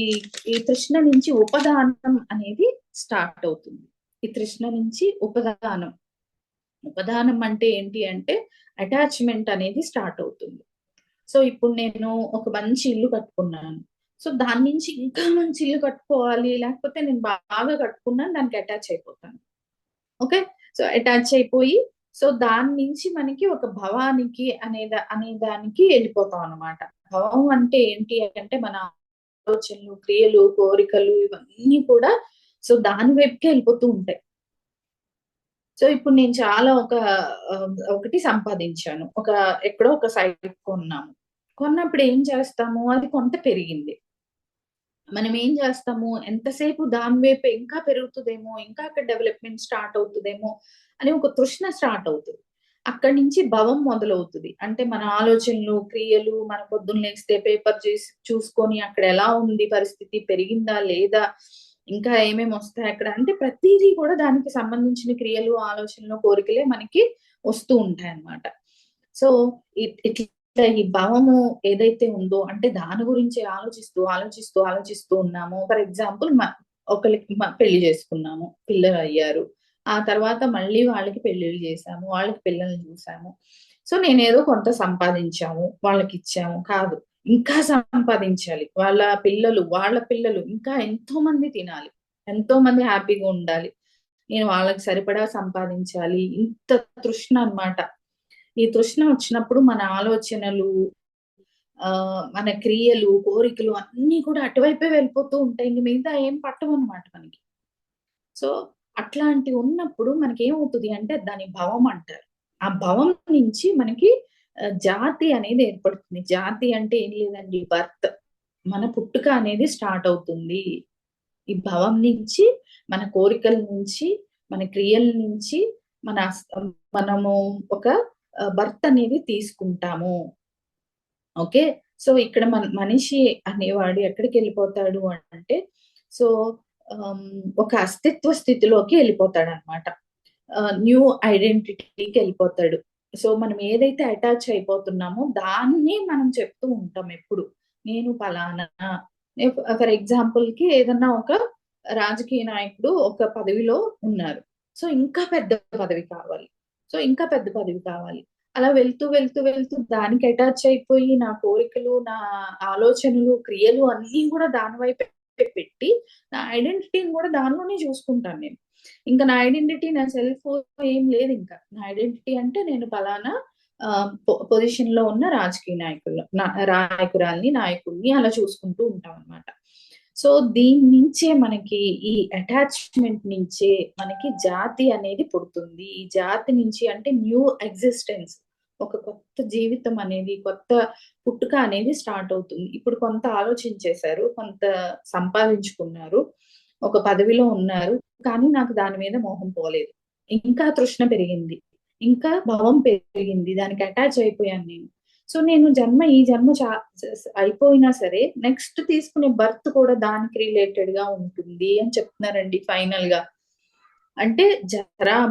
ఈ తృష్ణ నుంచి ఉపదానం అనేది స్టార్ట్ అవుతుంది. ఈ తృష్ణ నుంచి ఉపదానం. ఉపదానం అంటే ఏంటి అంటే, అటాచ్‌మెంట్ అనేది స్టార్ట్ అవుతుంది. సో, ఇప్పుడు నేను ఒక మంచి ఇల్లు కట్టుకున్నాను. సో, దాని నుంచి ఇంకా మంచి ఇల్లు కట్టుకోవాలి, లేకపోతే నేను బాగా కట్టుకున్నాను దానికి అటాచ్ అయిపోతాను. ఓకే. సో అటాచ్ అయిపోయి, సో దాని నుంచి మనకి ఒక భవానికి అనే దానికి వెళ్ళిపోతాం అనమాట. భవం అంటే ఏంటి అంటే మన ఆలోచనలు, క్రియలు, కోరికలు ఇవన్నీ కూడా సో దాని వైపుకే వెళ్ళిపోతూ ఉంటాయి. సో ఇప్పుడు నేను చాలా ఒకటి సంపాదించాను. ఎక్కడో ఒక సైట్ కొన్నాము. కొన్నప్పుడు ఏం చేస్తాము? అది కొంత పెరిగింది. మనం ఏం చేస్తాము? ఎంతసేపు దాని వైపే ఇంకా పెరుగుతదేమో, ఇంకా అక్కడ డెవలప్‌మెంట్ స్టార్ట్ అవుతదేమో అని ఒక తృష్ణ స్టార్ట్ అవుతది. అక్కడి నుంచి భవం మొదలవుతది. అంటే మన ఆలోచనలు, క్రియలు మన పొద్దున్న లేస్తే పేపర్ చూసుకొని అక్కడ ఎలా ఉంది పరిస్థితి, పెరిగిందా? లేదా? ఇంకా ఏమేమొస్తాయి అక్కడ? అంటే ప్రతీదీ కూడా దానికి సంబంధించిన క్రియలు, ఆలోచనలు, కోరికలే మనకి వస్తూ ఉంటాయన్నమాట. సో, ఇట్లా ఈ భావము ఏదైతే ఉందో అంటే దాని గురించి ఆలోచిస్తూ ఉన్నాము. ఫర్ ఎగ్జాంపుల్ ఒకళ్ళకి పెళ్లి చేసుకున్నాము. పిల్లలయ్యారు. ఆ తర్వాత మళ్ళీ వాళ్ళకి పెళ్ళిళ్ళు చేశాము. వాళ్ళకి పిల్లల్ని చూసాము. సో, నేనేదో కొంత సంపాదించాము. వాళ్ళకిచ్చాము. కాదు. ఇంకా సంపాదించాలి. వాళ్ళ పిల్లలు ఇంకా ఎంతో మంది తినాలి. ఎంతో మంది హ్యాపీగా ఉండాలి. నేను వాళ్ళకి సరిపడా సంపాదించాలి. ఇంత తృష్ణ అన్నమాట. ఈ తృష్ణ వచ్చినప్పుడు మన ఆలోచనలు, మన క్రియలు, కోరికలు అన్నీ కూడా అటువైపే వెళ్ళిపోతూ ఉంటాయి. ఇంక మిగతా ఏం పట్టవన్నమాట మనకి. సో, అట్లాంటివి ఉన్నప్పుడు మనకేమవుతది అంటే దాన్ని భవం అంటారు. ఆ భవం నుంచి మనకి జాతి అనేది ఏర్పడుతుంది. జాతి అంటే ఏం లేదండి బర్త్. మన పుట్టుక అనేది స్టార్ట్ అవుతుంది. ఈ భవం నుంచి, మన కోరికల నుంచి, మన క్రియల నుంచి, మన అస్ మనము ఒక బర్త్ అనేది తీసుకుంటాము. ఓకే. సో, ఇక్కడ మనిషి అనేవాడు ఎక్కడికెళ్ళిపోతాడు అంటే, సో, ఆహ్, ఒక అస్తిత్వ స్థితిలోకి ఎళ్ళిపోతాడనమాట. న్యూ ఐడెంటిటీకెళ్ళిపోతాడు. సో, మనం ఏదైతే అటాచ్ అయిపోతున్నామో దాన్ని మనం చెప్తూ ఉంటాం ఎప్పుడు. నేను పలానా ఫర్ ఎగ్జాంపుల్‌కి ఏదన్నా ఒక రాజకీయ నాయకుడు ఒక పదవిలో ఉన్నారు. సో, ఇంకా పెద్ద పదవి కావాలి. సో, ఇంకా పెద్ద పదవి కావాలి. అలా వెళ్తూ దానికి అటాచ్ అయిపోయి నా కోరికలు, నా ఆలోచనలు, క్రియలు అన్నీ గూడా దాని వైపే పెట్టి, నా ఐడెంటిటీని గూడా దానిలోనే చూసుకుంటాను నేను. ఇంక నా ఐడెంటిటీ, నా సెల్ఫ్ ఏం లేదింక. నా ఐడెంటిటీ అంటే నేను పలానా పొజిషన్‌లో ఉన్న రాజకీయ నాయకురాలిని, నాయకుడిని అలా చూసుకుంటూ ఉంటామనమాట. సో, దీని నుంచే మనకి ఈ అటాచ్‌మెంట్ నుంచే మనకి జాతి అనేది పుడుతుంది. ఈ జాతి నుంచి అంటే న్యూ ఎగ్జిస్టెన్స్ ఒక కొత్త జీవితం అనేది, కొత్త పుట్టుక అనేది స్టార్ట్ అవుతుంది. ఇప్పుడు కొంత ఆలోచించేసారు, కొంత సంపాదించుకున్నారు, ఒక పదవిలో ఉన్నారు. కానీ నాకు దాని మీద మోహం పోలేదు. ఇంకా తృష్ణ పెరిగింది. ఇంకా భవం పెరిగింది. దానికి అటాచ్ అయిపోయాను నేను. సో, నేను ఈ జన్మ చా స స అయిపోయినా సరే, నెక్స్ట్ తీసుకునే బర్త్ కూడా దానికి రిలేటెడ్‌గా ఉంటుంది అని చెప్తున్నారండి ఫైనల్‌గా. అంటే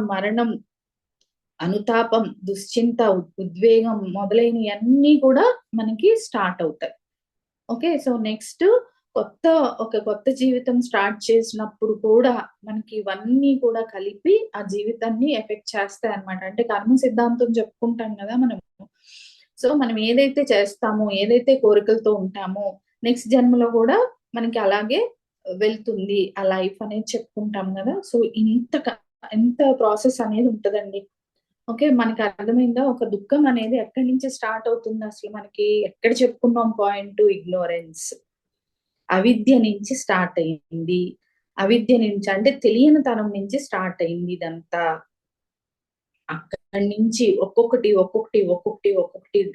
మరణం, అనుతాపం, దుశ్చింత, ఉద్వేగం మొదలైనయన్నీ కూడా మనకి స్టార్ట్ అవుతాయి. ఓకే. సో, నెక్స్ట్ కొత్త జీవితం స్టార్ట్ చేసినప్పుడు కూడా మనకి ఇవన్నీ కూడా కలిపి ఆ జీవితాన్ని ఎఫెక్ట్ చేస్తాయన్నమాట. అంటే కర్మ సిద్ధాంతం చెప్పుకుంటాం గదా మనము. సో, మనం ఏదైతే చేస్తామో, ఏదైతే కోరికలతో ఉంటామో, నెక్స్ట్ జన్మలో గూడా మనకి అలాగే వెళ్తుంది. ఆ లైఫ్ అనేది చెప్పుకుంటాం గదా! సో, ఎంత ప్రాసెస్ అనేది ఉంటదండి. ఓకే. మనకర్థమైందా? ఒక దుఃఖం అనేది ఎక్కడి నుంచి స్టార్ట్ అవుతుందసలు మనకి? ఎక్కడ చెప్పుకున్నాం పాయింటు ఇగ్నోరెన్స్. అవిద్య నుంచి స్టార్ట్ అయింది. అవిద్య నుంచి అంటే తెలియనితనం నుంచి స్టార్ట్ అయింది ఇదంతా. అక్కడి నుంచి ఒక్కొక్కటి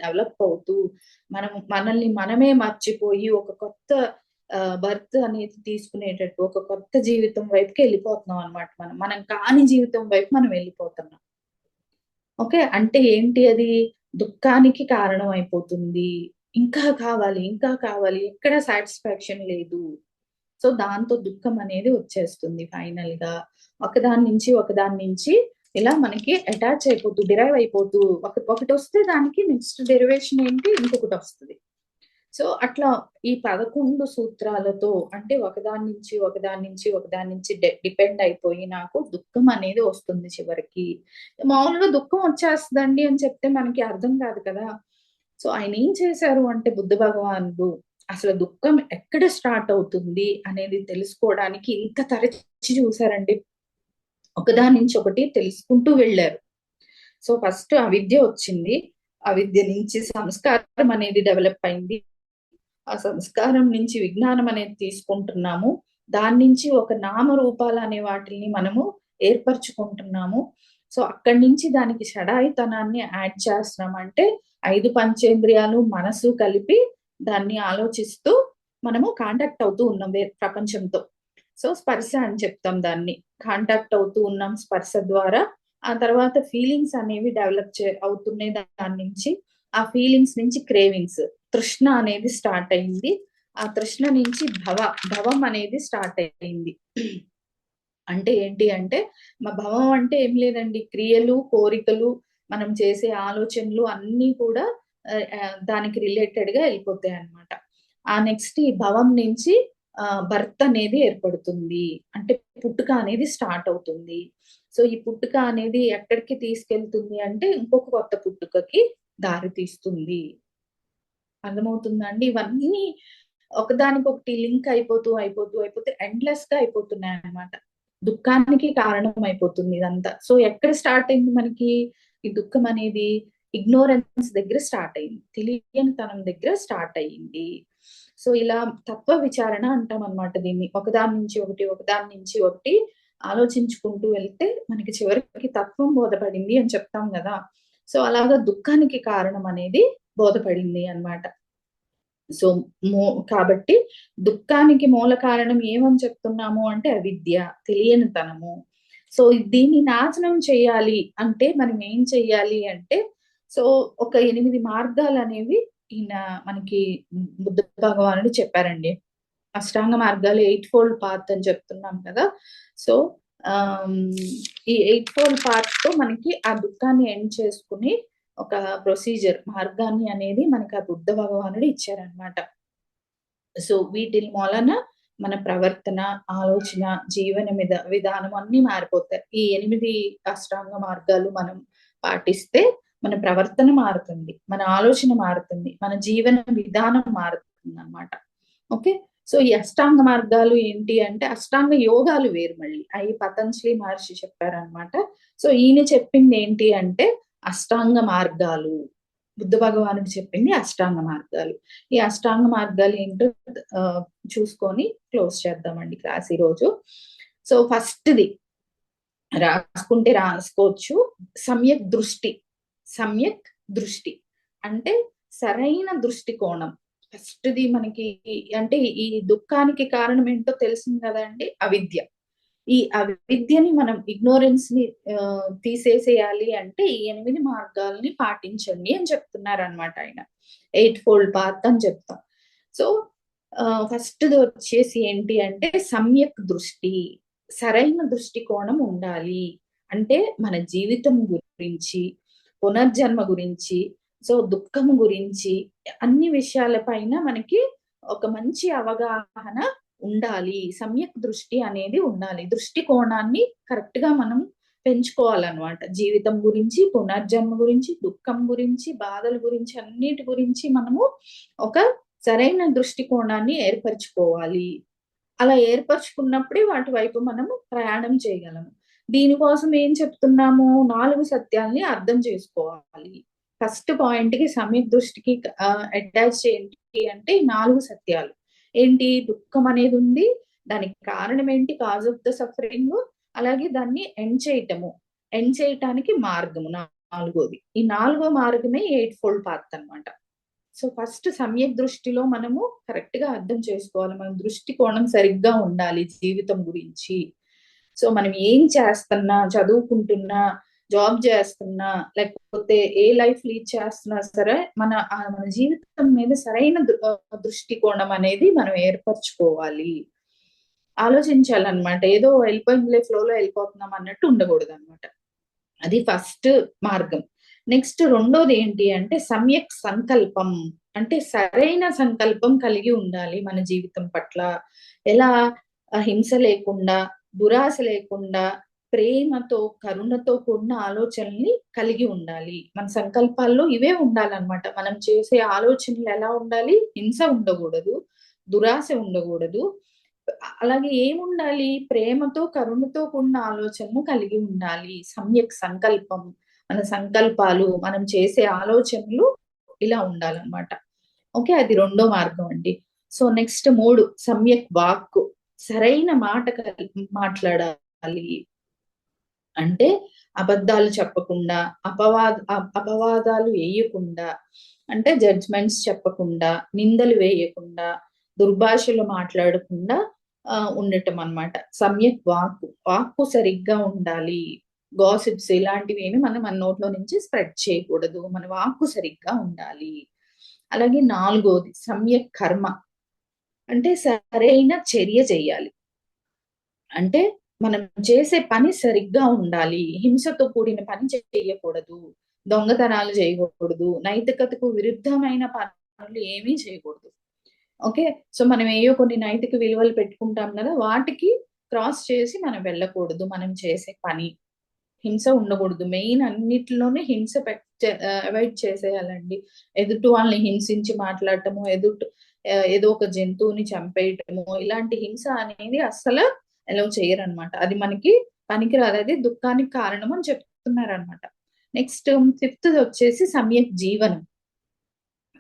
డెవలప్ అవుతూ మనల్ని మనమే మర్చిపోయి ఒక కొత్త బర్త్ అనేది తీసుకునేటట్టు ఒక కొత్త జీవితం వైపుకెళ్ళిపోతున్నాం అన్నమాట మనం. మనం కాని జీవితం వైపు మనం వెళ్ళిపోతున్నాం. ఓకే. అంటే ఏంటి అది? దుఃఖానికి కారణం అయిపోతుంది. ఇంకా కావాలి. ఎక్కడ సాటిస్ఫాక్షన్ లేదు. సో, దాంతో దుఃఖం అనేది వచ్చేస్తుంది ఫైనల్‌గా. ఒకదాని నుంచి ఇలా మనకి అటాచ్ అయిపోతూ, డిరైవ్ అయిపోతూ ఒకటొస్తే దానికి నెక్స్ట్ డెరివేషన్ ఏంటి? ఇంకొకటొస్తది. సో, అట్లా ఈ 11 సూత్రాలతో అంటే ఒకదాని నుంచి డిపెండ్ అయిపోయి నాకు దుఃఖం అనేది వస్తుంది చివరికి. మామూలుగా దుఃఖం వచ్చేస్తదండి అని చెప్తే మనకి అర్థం కాదు కదా! సో, ఆయనేం చేశారు అంటే బుద్ధ భగవానుడు అసలు దుఃఖం ఎక్కడ స్టార్ట్ అవుతుంది అనేది తెలుసుకోవడానికి ఇంత తరచి చూసారండి. ఒకదాని నుంచి ఒకటి తెలుసుకుంటూ వెళ్ళారు. సో ఫస్ట్ అవిద్య వచ్చింది, అవిద్య నుంచి సంస్కారం అనేది డెవలప్ అయింది, ఆ సంస్కారం నుంచి విజ్ఞానం అనేది తీసుకుంటున్నాము, దాని నుంచి ఒక నామరూపాలు అనే వాటిని మనము ఏర్పరచుకుంటున్నాము. సో అక్కడి నుంచి దానికి షడాయితనాన్ని యాడ్ చేస్తున్నాం. అంటే 5 పంచేంద్రియాలు మనసు కలిపి దాన్ని ఆలోచిస్తూ మనము కాంటాక్ట్ అవుతూ ఉన్నాం ప్రపంచంతో. సో స్పర్శ అని చెప్తాం దాన్ని. కాంటాక్ట్ అవుతూ ఉన్నాం స్పర్శ ద్వారా. ఆ తర్వాత ఫీలింగ్స్ అనేవి డెవలప్ అవుతున్నాయి దాని నుంచి. ఆ ఫీలింగ్స్ నుంచి క్రేవింగ్స్, తృష్ణ అనేది స్టార్ట్ అయింది. ఆ తృష్ణ నుంచి భవం అనేది స్టార్ట్ అయింది. అంటే ఏంటి అంటే, మా భవం అంటే ఏం లేదండి, క్రియలు, కోరికలు, మనం చేసే ఆలోచనలు అన్నీ కూడా దానికి రిలేటెడ్ గా వెళ్ళిపోతాయి అన్నమాట. ఆ నెక్స్ట్ ఈ భవం నుంచి బర్త్ అనేది ఏర్పడుతుంది. అంటే పుట్టుక అనేది స్టార్ట్ అవుతుంది. సో ఈ పుట్టుక అనేది ఎక్కడికి తీసుకెళ్తుంది అంటే ఇంకొక కొత్త పుట్టుకకి దారి తీస్తుంది. అర్థమవుతుందా అండి? ఇవన్నీ ఒకదానికొకటి లింక్ అయిపోతూ ఎండ్లెస్ గా అయిపోతున్నాయి అన్నమాట. దుఃఖానికి కారణం అయిపోతుంది ఇదంతా. సో ఎక్కడ స్టార్ట్ అయింది మనకి ఈ దుఃఖం అనేది? ఇగ్నోరెన్స్ దగ్గర స్టార్ట్ అయింది, తెలియని తనం దగ్గర స్టార్ట్ అయ్యింది. సో ఇలా తత్వ విచారణ అంటాం అనమాట దీన్ని. ఒకదాని నుంచి ఒకటి ఆలోచించుకుంటూ వెళ్తే మనకి చివరికి తత్వం బోధపడింది అని చెప్తాం కదా. సో అలాగా దుఃఖానికి కారణం అనేది బోధపడింది అన్నమాట. సో కాబట్టి దుఃఖానికి మూల కారణం ఏమని చెప్తున్నాము అంటే అవిద్య, తెలియనితనము. సో దీన్ని నాశనం చేయాలి అంటే మనం ఏం చెయ్యాలి అంటే, సో ఒక 8 మార్గాలు అనేవి ఈయన మనకి బుద్ధ భగవానుడు చెప్పారండి. అష్టాంగ మార్గాలు 8 ఫోల్డ్ పాత్ అని చెప్తున్నాం కదా. సో ఈ 8 ఫోల్డ్ పాత్ తో మనకి ఆ దుఃఖాన్ని ఎండ్ చేసుకుని ఒక ప్రొసీజర్, మార్గాన్ని అనేది మనకి ఆ బుద్ధ భగవానుడు ఇచ్చారనమాట. సో వీటి మూలన మన ప్రవర్తన, ఆలోచన, జీవన విధానం అన్ని మారిపోతాయి. ఈ 8 అష్టాంగ మార్గాలు మనం పాటిస్తే మన ప్రవర్తన మారుతుంది, మన ఆలోచన మారుతుంది, మన జీవన విధానం మారుతుంది అన్నమాట. ఓకే. సో ఈ అష్టాంగ మార్గాలు ఏంటి అంటే, అష్టాంగ యోగాలు వేరు మళ్ళీ. అవి పతంజలి మహర్షి చెప్పారనమాట. సో ఈయన చెప్పింది ఏంటి అంటే అష్టాంగ మార్గాలు. బుద్ధ భగవానుడు చెప్పింది అష్టాంగ మార్గాలు. ఈ అష్టాంగ మార్గాలు ఏంటో చూసుకొని క్లోజ్ చేద్దామండి క్లాస్ ఈరోజు. సో ఫస్ట్ది రాసుకుంటే రాసుకోవచ్చు, సమ్యక్ దృష్టి. సమ్యక్ దృష్టి అంటే సరైన దృష్టికోణం. ఫస్ట్ది మనకి అంటే ఈ దుఃఖానికి కారణం ఏంటో తెలిసింది కదండి, అవిద్య. ఈ అవిద్యని మనం, ఇగ్నోరెన్స్ ని తీసేసేయాలి అంటే ఈ 8 మార్గాల్ని పాటించండి అని చెప్తున్నారు అనమాట ఆయన. 8 ఫోల్డ్ పాత్ అని చెప్తాం. సో ఫస్ట్ వచ్చేసి ఏంటి అంటే సమ్యక్ దృష్టి. సరైన దృష్టికోణం ఉండాలి. అంటే మన జీవితం గురించి, పునర్జన్మ గురించి, సో దుఃఖం గురించి, అన్ని విషయాల పైన మనకి ఒక మంచి అవగాహన ఉండాలి. సమ్యక్ దృష్టి అనేది ఉండాలి. దృష్టికోణాన్ని కరెక్ట్ గా మనం పెంచుకోవాలన్నమాట. జీవితం గురించి, పునర్జన్మ గురించి, దుఃఖం గురించి, బాధల గురించి, అన్నిటి గురించి మనము ఒక సరైన దృష్టికోణాన్ని ఏర్పరచుకోవాలి. అలా ఏర్పరచుకున్నప్పుడే వాటి వైపు మనము ప్రయాణం చేయగలము. దీనికోసం ఏం చెప్తున్నాము? 4 సత్యాల్ని అర్థం చేసుకోవాలి. ఫస్ట్ పాయింట్ కి సమ్యక్ దృష్టికి అటాచ్ ఏంటి అంటే 4 సత్యాలు. ఏంటి? దుఃఖం అనేది ఉంది, దానికి కారణం ఏంటి, కాజ్ ఆఫ్ ద సఫరింగ్, అలాగే దాన్ని ఎండ్ చేయటానికి మార్గము 4వది. ఈ 4వ మార్గమే 8 ఫోల్డ్ పాత్ అన్నమాట. సో ఫస్ట్ సమ్యక్ దృష్టిలో మనము కరెక్ట్ గా అర్థం చేసుకోవాలి. మన దృష్టికోణం సరిగ్గా ఉండాలి జీవితం గురించి. సో మనం ఏం చేస్తున్నా, చదువుకుంటున్నా, జాబ్ చేస్తున్నా, లేకపోతే ఏ లైఫ్ లీడ్ చేస్తున్నా సరే మన జీవితం మీద సరైన దృష్టికోణం అనేది మనం ఏర్పరచుకోవాలి. ఆలోచించాలన్నమాట. ఏదో వెళ్ళిపోయిందిలే, ఫ్లోలో వెళ్ళిపోతున్నాం అన్నట్టు ఉండకూడదు అనమాట. అది ఫస్ట్ మార్గం. నెక్స్ట్ రెండోది ఏంటి అంటే సమ్యక్ సంకల్పం. అంటే సరైన సంకల్పం కలిగి ఉండాలి మన జీవితం పట్ల. ఎలా? హింస లేకుండా, దురాశ లేకుండా, ప్రేమతో, కరుణతో కూడిన ఆలోచనల్ని కలిగి ఉండాలి. మన సంకల్పాల్లో ఇవే ఉండాలన్నమాట. మనం చేసే ఆలోచనలు ఎలా ఉండాలి? హింస ఉండకూడదు, దురాశ ఉండకూడదు, అలాగే ఏముండాలి? ప్రేమతో, కరుణతో కూడిన ఆలోచనలు కలిగి ఉండాలి. సమ్యక్ సంకల్పం, మన సంకల్పాలు, మనం చేసే ఆలోచనలు ఇలా ఉండాలన్నమాట. ఓకే. అది రెండో మార్గం అండి. సో నెక్స్ట్ 3 సమ్యక్ వాక్కు. సరైన మాట మాట్లాడాలి. అంటే అబద్ధాలు చెప్పకుండా, అపవాదాలు వేయకుండా, అంటే జడ్జ్‌మెంట్స్ చెప్పకుండా, నిందలు వేయకుండా, దుర్భాషలు మాట్లాడకుండా ఉండటం అన్నమాట. సమ్యక్ వాక్కు. వాక్కు సరిగ్గా ఉండాలి. గాసిప్స్ ఇలాంటివేమి మనం మన నోట్లో నుంచి స్ప్రెడ్ చేయకూడదు. మన వాక్కు సరిగ్గా ఉండాలి. అలాగే 4వది సమ్యక్ కర్మ. అంటే సరైన చర్య చేయాలి. అంటే మనం చేసే పని సరిగ్గా ఉండాలి. హింసతో కూడిన పని చేయకూడదు. దొంగతనాలు చేయకూడదు. నైతికతకు విరుద్ధమైన పనులు ఏమీ చేయకూడదు. ఓకే. సో మనం ఏయో కొన్ని నైతిక విలువలు పెట్టుకుంటాం గదా! వాటికి క్రాస్ చేసి మనం వెళ్ళకూడదు. మనం చేసే పని. హింస ఉండకూడదు. మెయిన్ అన్నిటిలోనే హింస అవాయిడ్ చేసేయాలండి. ఎదుటి వాళ్ళని హింసించి మాట్లాడటము, ఏదో ఒక జంతువుని చంపేయటము, ఇలాంటి హింస అనేది అస్సలు అలౌ చేయరనమాట. అది మనకి పనికిరాదు. అది దుఃఖానికి కారణం అని చెప్తున్నారనమాట. నెక్స్ట్ ఫిఫ్త్‌దొచ్చేసి సమ్యక్ జీవనం.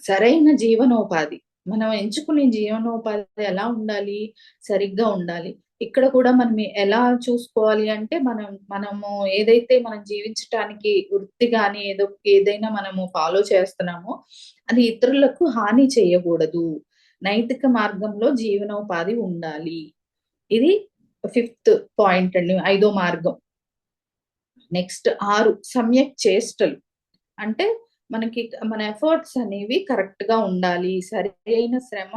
సరైన జీవనోపాధి. మనం ఎంచుకునే జీవనోపాధి ఎలా ఉండాలి? సరిగ్గా ఉండాలి. ఇక్కడ కూడా మనం ఎలా చూసుకోవాలి అంటే, మనము ఏదైతే మనం జీవించటానికి వృత్తి గాని, ఏదైనా మనము ఫాలో చేస్తున్నామో, అది ఇతరులకు హాని చేయకూడదు. నైతిక మార్గంలో జీవనోపాధి ఉండాలి. ఇది ఫిఫ్త్ పాయింట్ అండి. 5వ మార్గం. నెక్స్ట్ 6 సమ్యక్ చేష్టలు. అంటే మనకి మన ఎఫర్ట్స్ అనేవి కరెక్ట్‌గా ఉండాలి. సరైన శ్రమ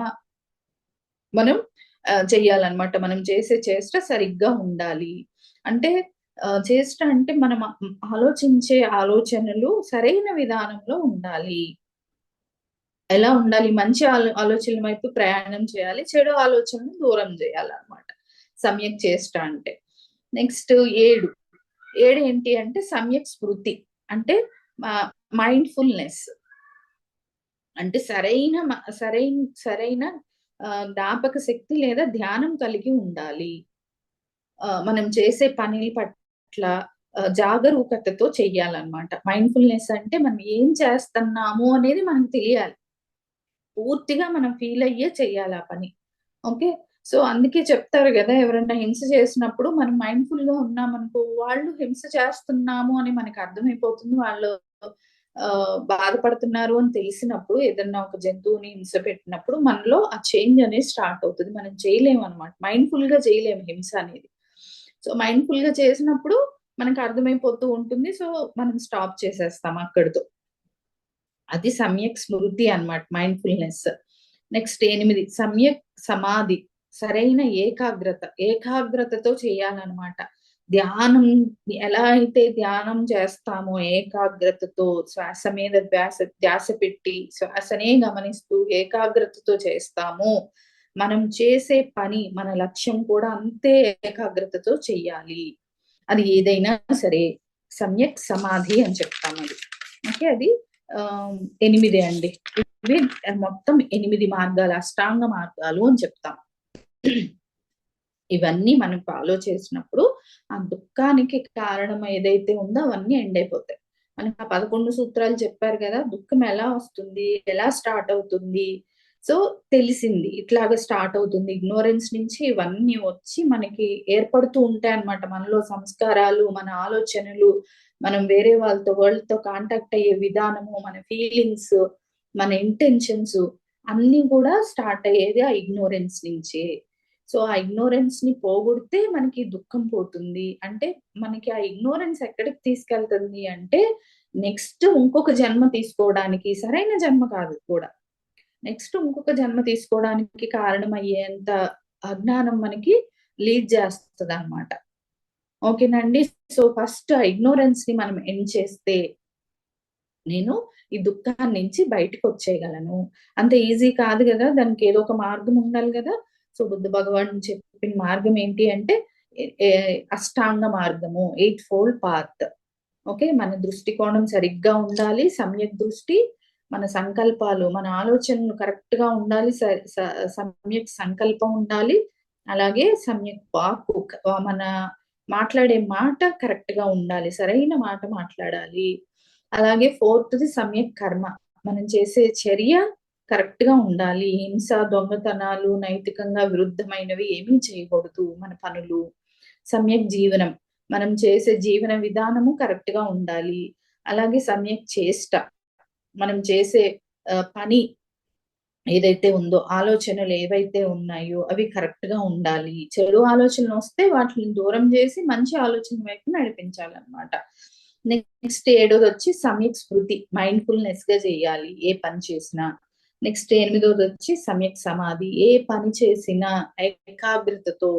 మనం చెయ్యాలన్నమాట. మనం చేసే చేష్ట సరిగ్గా ఉండాలి. అంటే చేష్ట అంటే మనం ఆలోచించే ఆలోచనలు సరైన విధానంలో ఉండాలి. ఎలా ఉండాలి? మంచి ఆలోచనల వైపు ప్రయాణం చేయాలి. చెడు ఆలోచనలు దూరం జేయాలన్నమాట. సమ్యక్ చేష్ట అంటే. నెక్స్ట్ 7. 7 ఏంటి అంటే సమ్యక్ స్మృతి. అంటే మైండ్‌ఫుల్‌నెస్. అంటే సరైన జ్ఞాపక శక్తి లేదా ధ్యానం కలిగి ఉండాలి. మనం చేసే పని పట్ల జాగరూకతతో చెయ్యాలన్నమాట. మైండ్‌ఫుల్‌నెస్ అంటే మనం ఏం చేస్తున్నాము అనేది మనకు తెలియాలి. పూర్తిగా మనం ఫీల్ అయ్యే చెయ్యాలి ఆ పని. ఓకే. సో, అందుకే చెప్తారు గదా! ఎవరైనా హింస చేసినప్పుడు మనం మైండ్‌ఫుల్‌గా ఉన్నామనుకో, వాళ్ళు హింస చేస్తున్నాము అని మనకు అర్థమైపోతుంది. వాళ్ళు బాధపడుతున్నారు అని తెలిసినప్పుడు ఏదన్నా ఒక జంతువుని హింస పెట్టినప్పుడు మనలో ఆ చేంజ్ అనేది స్టార్ట్ అవుతది. మనం చేయలేమనమాట. మైండ్‌ఫుల్‌గా చేయలేము హింస అనేది. సో, మైండ్‌ఫుల్‌గా చేసినప్పుడు మనకు అర్థమైపోతూ ఉంటుంది. సో, మనం స్టాప్ చేసేస్తాం అక్కడితో. అది సమ్యక్ స్మృతి అన్నమాట. మైండ్‌ఫుల్‌నెస్. నెక్స్ట్ 8 సమ్యక్ సమాధి. సరైన ఏకాగ్రత. ఏకాగ్రతతో చేయాలన్నమాట. ధ్యానం ఎలా అయితే ధ్యానం చేస్తామో ఏకాగ్రతతో శ్వాస మీద ధ్యాస పెట్టి శ్వాసనే గమనిస్తూ ఏకాగ్రతతో చేస్తామో, మనం చేసే పని, మన లక్ష్యం కూడా అంతే ఏకాగ్రతతో చెయ్యాలి. అది ఏదైనా సరే. సమ్యక్ సమాధి అని చెప్తామది. ఓకే. అది 8 అండి. ఇవి మొత్తం 8 మార్గాలు, అష్టాంగ మార్గాలు అని చెప్తాం. ఇవన్నీ మనం ఫాలో చేసినప్పుడు, ఆ దుఃఖానికి కారణం ఏదైతే ఉందో అవన్నీ ఎండ్ అయిపోతాయి. మనకు ఆ 11 సూత్రాలు చెప్పారు గదా! దుఃఖం ఎలా వస్తుంది? ఎలా స్టార్ట్ అవుతుంది? సో, తెలిసింది. ఇట్లాగా స్టార్ట్ అవుతుంది. ఇగ్నోరెన్స్ నుంచి ఇవన్నీ వచ్చి మనకి ఏర్పడుతూ ఉంటాయన్నమాట. మనలో సంస్కారాలు, మన ఆలోచనలు, మనం వేరే వరల్డ్‌తో కాంటాక్ట్ అయ్యే విధానము, మన ఫీలింగ్స్, మన ఇంటెన్షన్స్ అన్నీ కూడా స్టార్ట్ అయ్యేది ఆ ఇగ్నోరెన్స్ నుంచే. సో, ఆ ఇగ్నోరెన్స్‌ని పోగొడితే మనకి దుఃఖం పోతుంది. అంటే మనకి ఆ ఇగ్నోరెన్స్ ఎక్కడికి తీసుకెళ్తుంది అంటే, నెక్స్ట్ ఇంకొక జన్మ తీసుకోవడానికి, సరైన జన్మ కాదు కూడా. నెక్స్ట్ ఇంకొక జన్మ తీసుకోవడానికి కారణమయ్యేంత అజ్ఞానం మనకి లీడ్ చేస్తదనమాట. ఓకేనండి. సో, ఫస్ట్ ఆ ఇగ్నోరెన్స్‌ని మనం ఎండ్ చేస్తే, నేను ఈ దుఃఖాన్ని నుంచి బయటకొచ్చేయగలను. అంత ఈజీ కాదు గదా! దానికి ఏదో ఒక మార్గం ఉండాలి గదా! సో, బుద్ధ భగవాన్ చెప్పిన మార్గం ఏంటి అంటే అష్టాంగ మార్గము, ఎయిట్ ఫోల్డ్ పాత్. ఓకే. మన దృష్టికోణం సరిగ్గా ఉండాలి. సమ్యక్ దృష్టి, మన సంకల్పాలు, మన ఆలోచనలు కరెక్ట్‌గా ఉండాలి. స స సమ్యక్ సంకల్పం ఉండాలి. అలాగే సమ్యక్ వాక్కు మన మాట్లాడే మాట కరెక్ట్ గా ఉండాలి, సరైన మాట మాట్లాడాలి. అలాగే ఫోర్త్ది సమ్యక్ కర్మ, మనం చేసే చర్య కరెక్ట్ గా ఉండాలి. హింస, దొంగతనాలు, నైతికంగా విరుద్ధమైనవి ఏమీ చేయకూడదు మన పనులు. సమ్యక్ జీవనం, మనం చేసే జీవన విధానము కరెక్ట్ గా ఉండాలి. అలాగే సమ్యక్ చేష్ట, మనం చేసే పని ఏదైతే ఉందో, ఆలోచనలు ఏవైతే ఉన్నాయో అవి కరెక్ట్ గా ఉండాలి. చెడు ఆలోచనలు వస్తే వాటిని దూరం చేసి మంచి ఆలోచన వైపు నడిపించాలన్నమాట. నెక్స్ట్ ఏడోది వచ్చి సమ్యక్ స్మృతి, మైండ్ఫుల్నెస్ గా చేయాలి ఏ పని చేసినా. నెక్స్ట్ ఎనిమిదోది వచ్చి సమ్యక్ సమాధి, ఏ పని చేసినా ఏకాగ్రతతో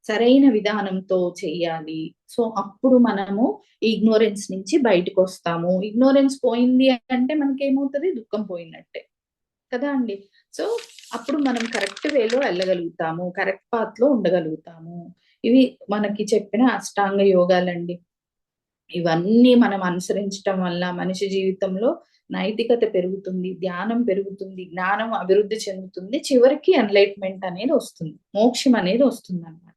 సరైన విధానంతో చెయ్యాలి. సో అప్పుడు మనము ఇగ్నోరెన్స్ నుంచి బయటకు వస్తాము. ఇగ్నోరెన్స్ పోయింది అంటే మనకి ఏమవుతుంది, దుఃఖం పోయినట్టే కదా అండి. సో అప్పుడు మనం కరెక్ట్ వేలో వెళ్ళగలుగుతాము, కరెక్ట్ పాత్ లో ఉండగలుగుతాము. ఇవి మనకి చెప్పిన అష్టాంగ యోగాలండి. ఇవన్నీ మనం అనుసరించటం వల్ల మనిషి జీవితంలో నైతికత పెరుగుతుంది, ధ్యానం పెరుగుతుంది, జ్ఞానం అభివృద్ధి చెందుతుంది, చివరికి ఎన్లైట్మెంట్ అనేది వస్తుంది, మోక్షం అనేది వస్తుంది అనమాట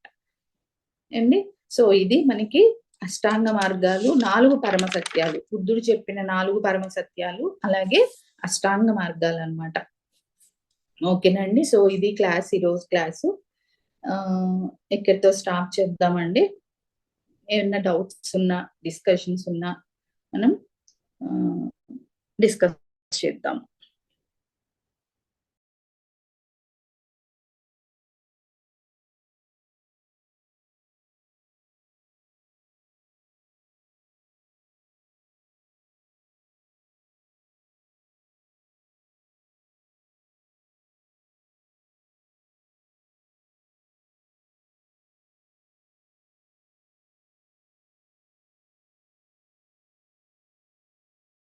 అండి. సో ఇది మనకి అష్టాంగ మార్గాలు, 4 పరమ సత్యాలు, బుద్ధుడు చెప్పిన 4 పరమ సత్యాలు, అలాగే అష్టాంగ మార్గాలు అన్నమాట. ఓకేనండి. సో ఇది క్లాస్, ఈరోజు క్లాసు ఇక్కడితో స్టాప్ చేద్దామండి. ఏమన్నా డౌట్స్ ఉన్నా, డిస్కషన్స్ ఉన్నా మనం డిస్కస్ చేద్దాం.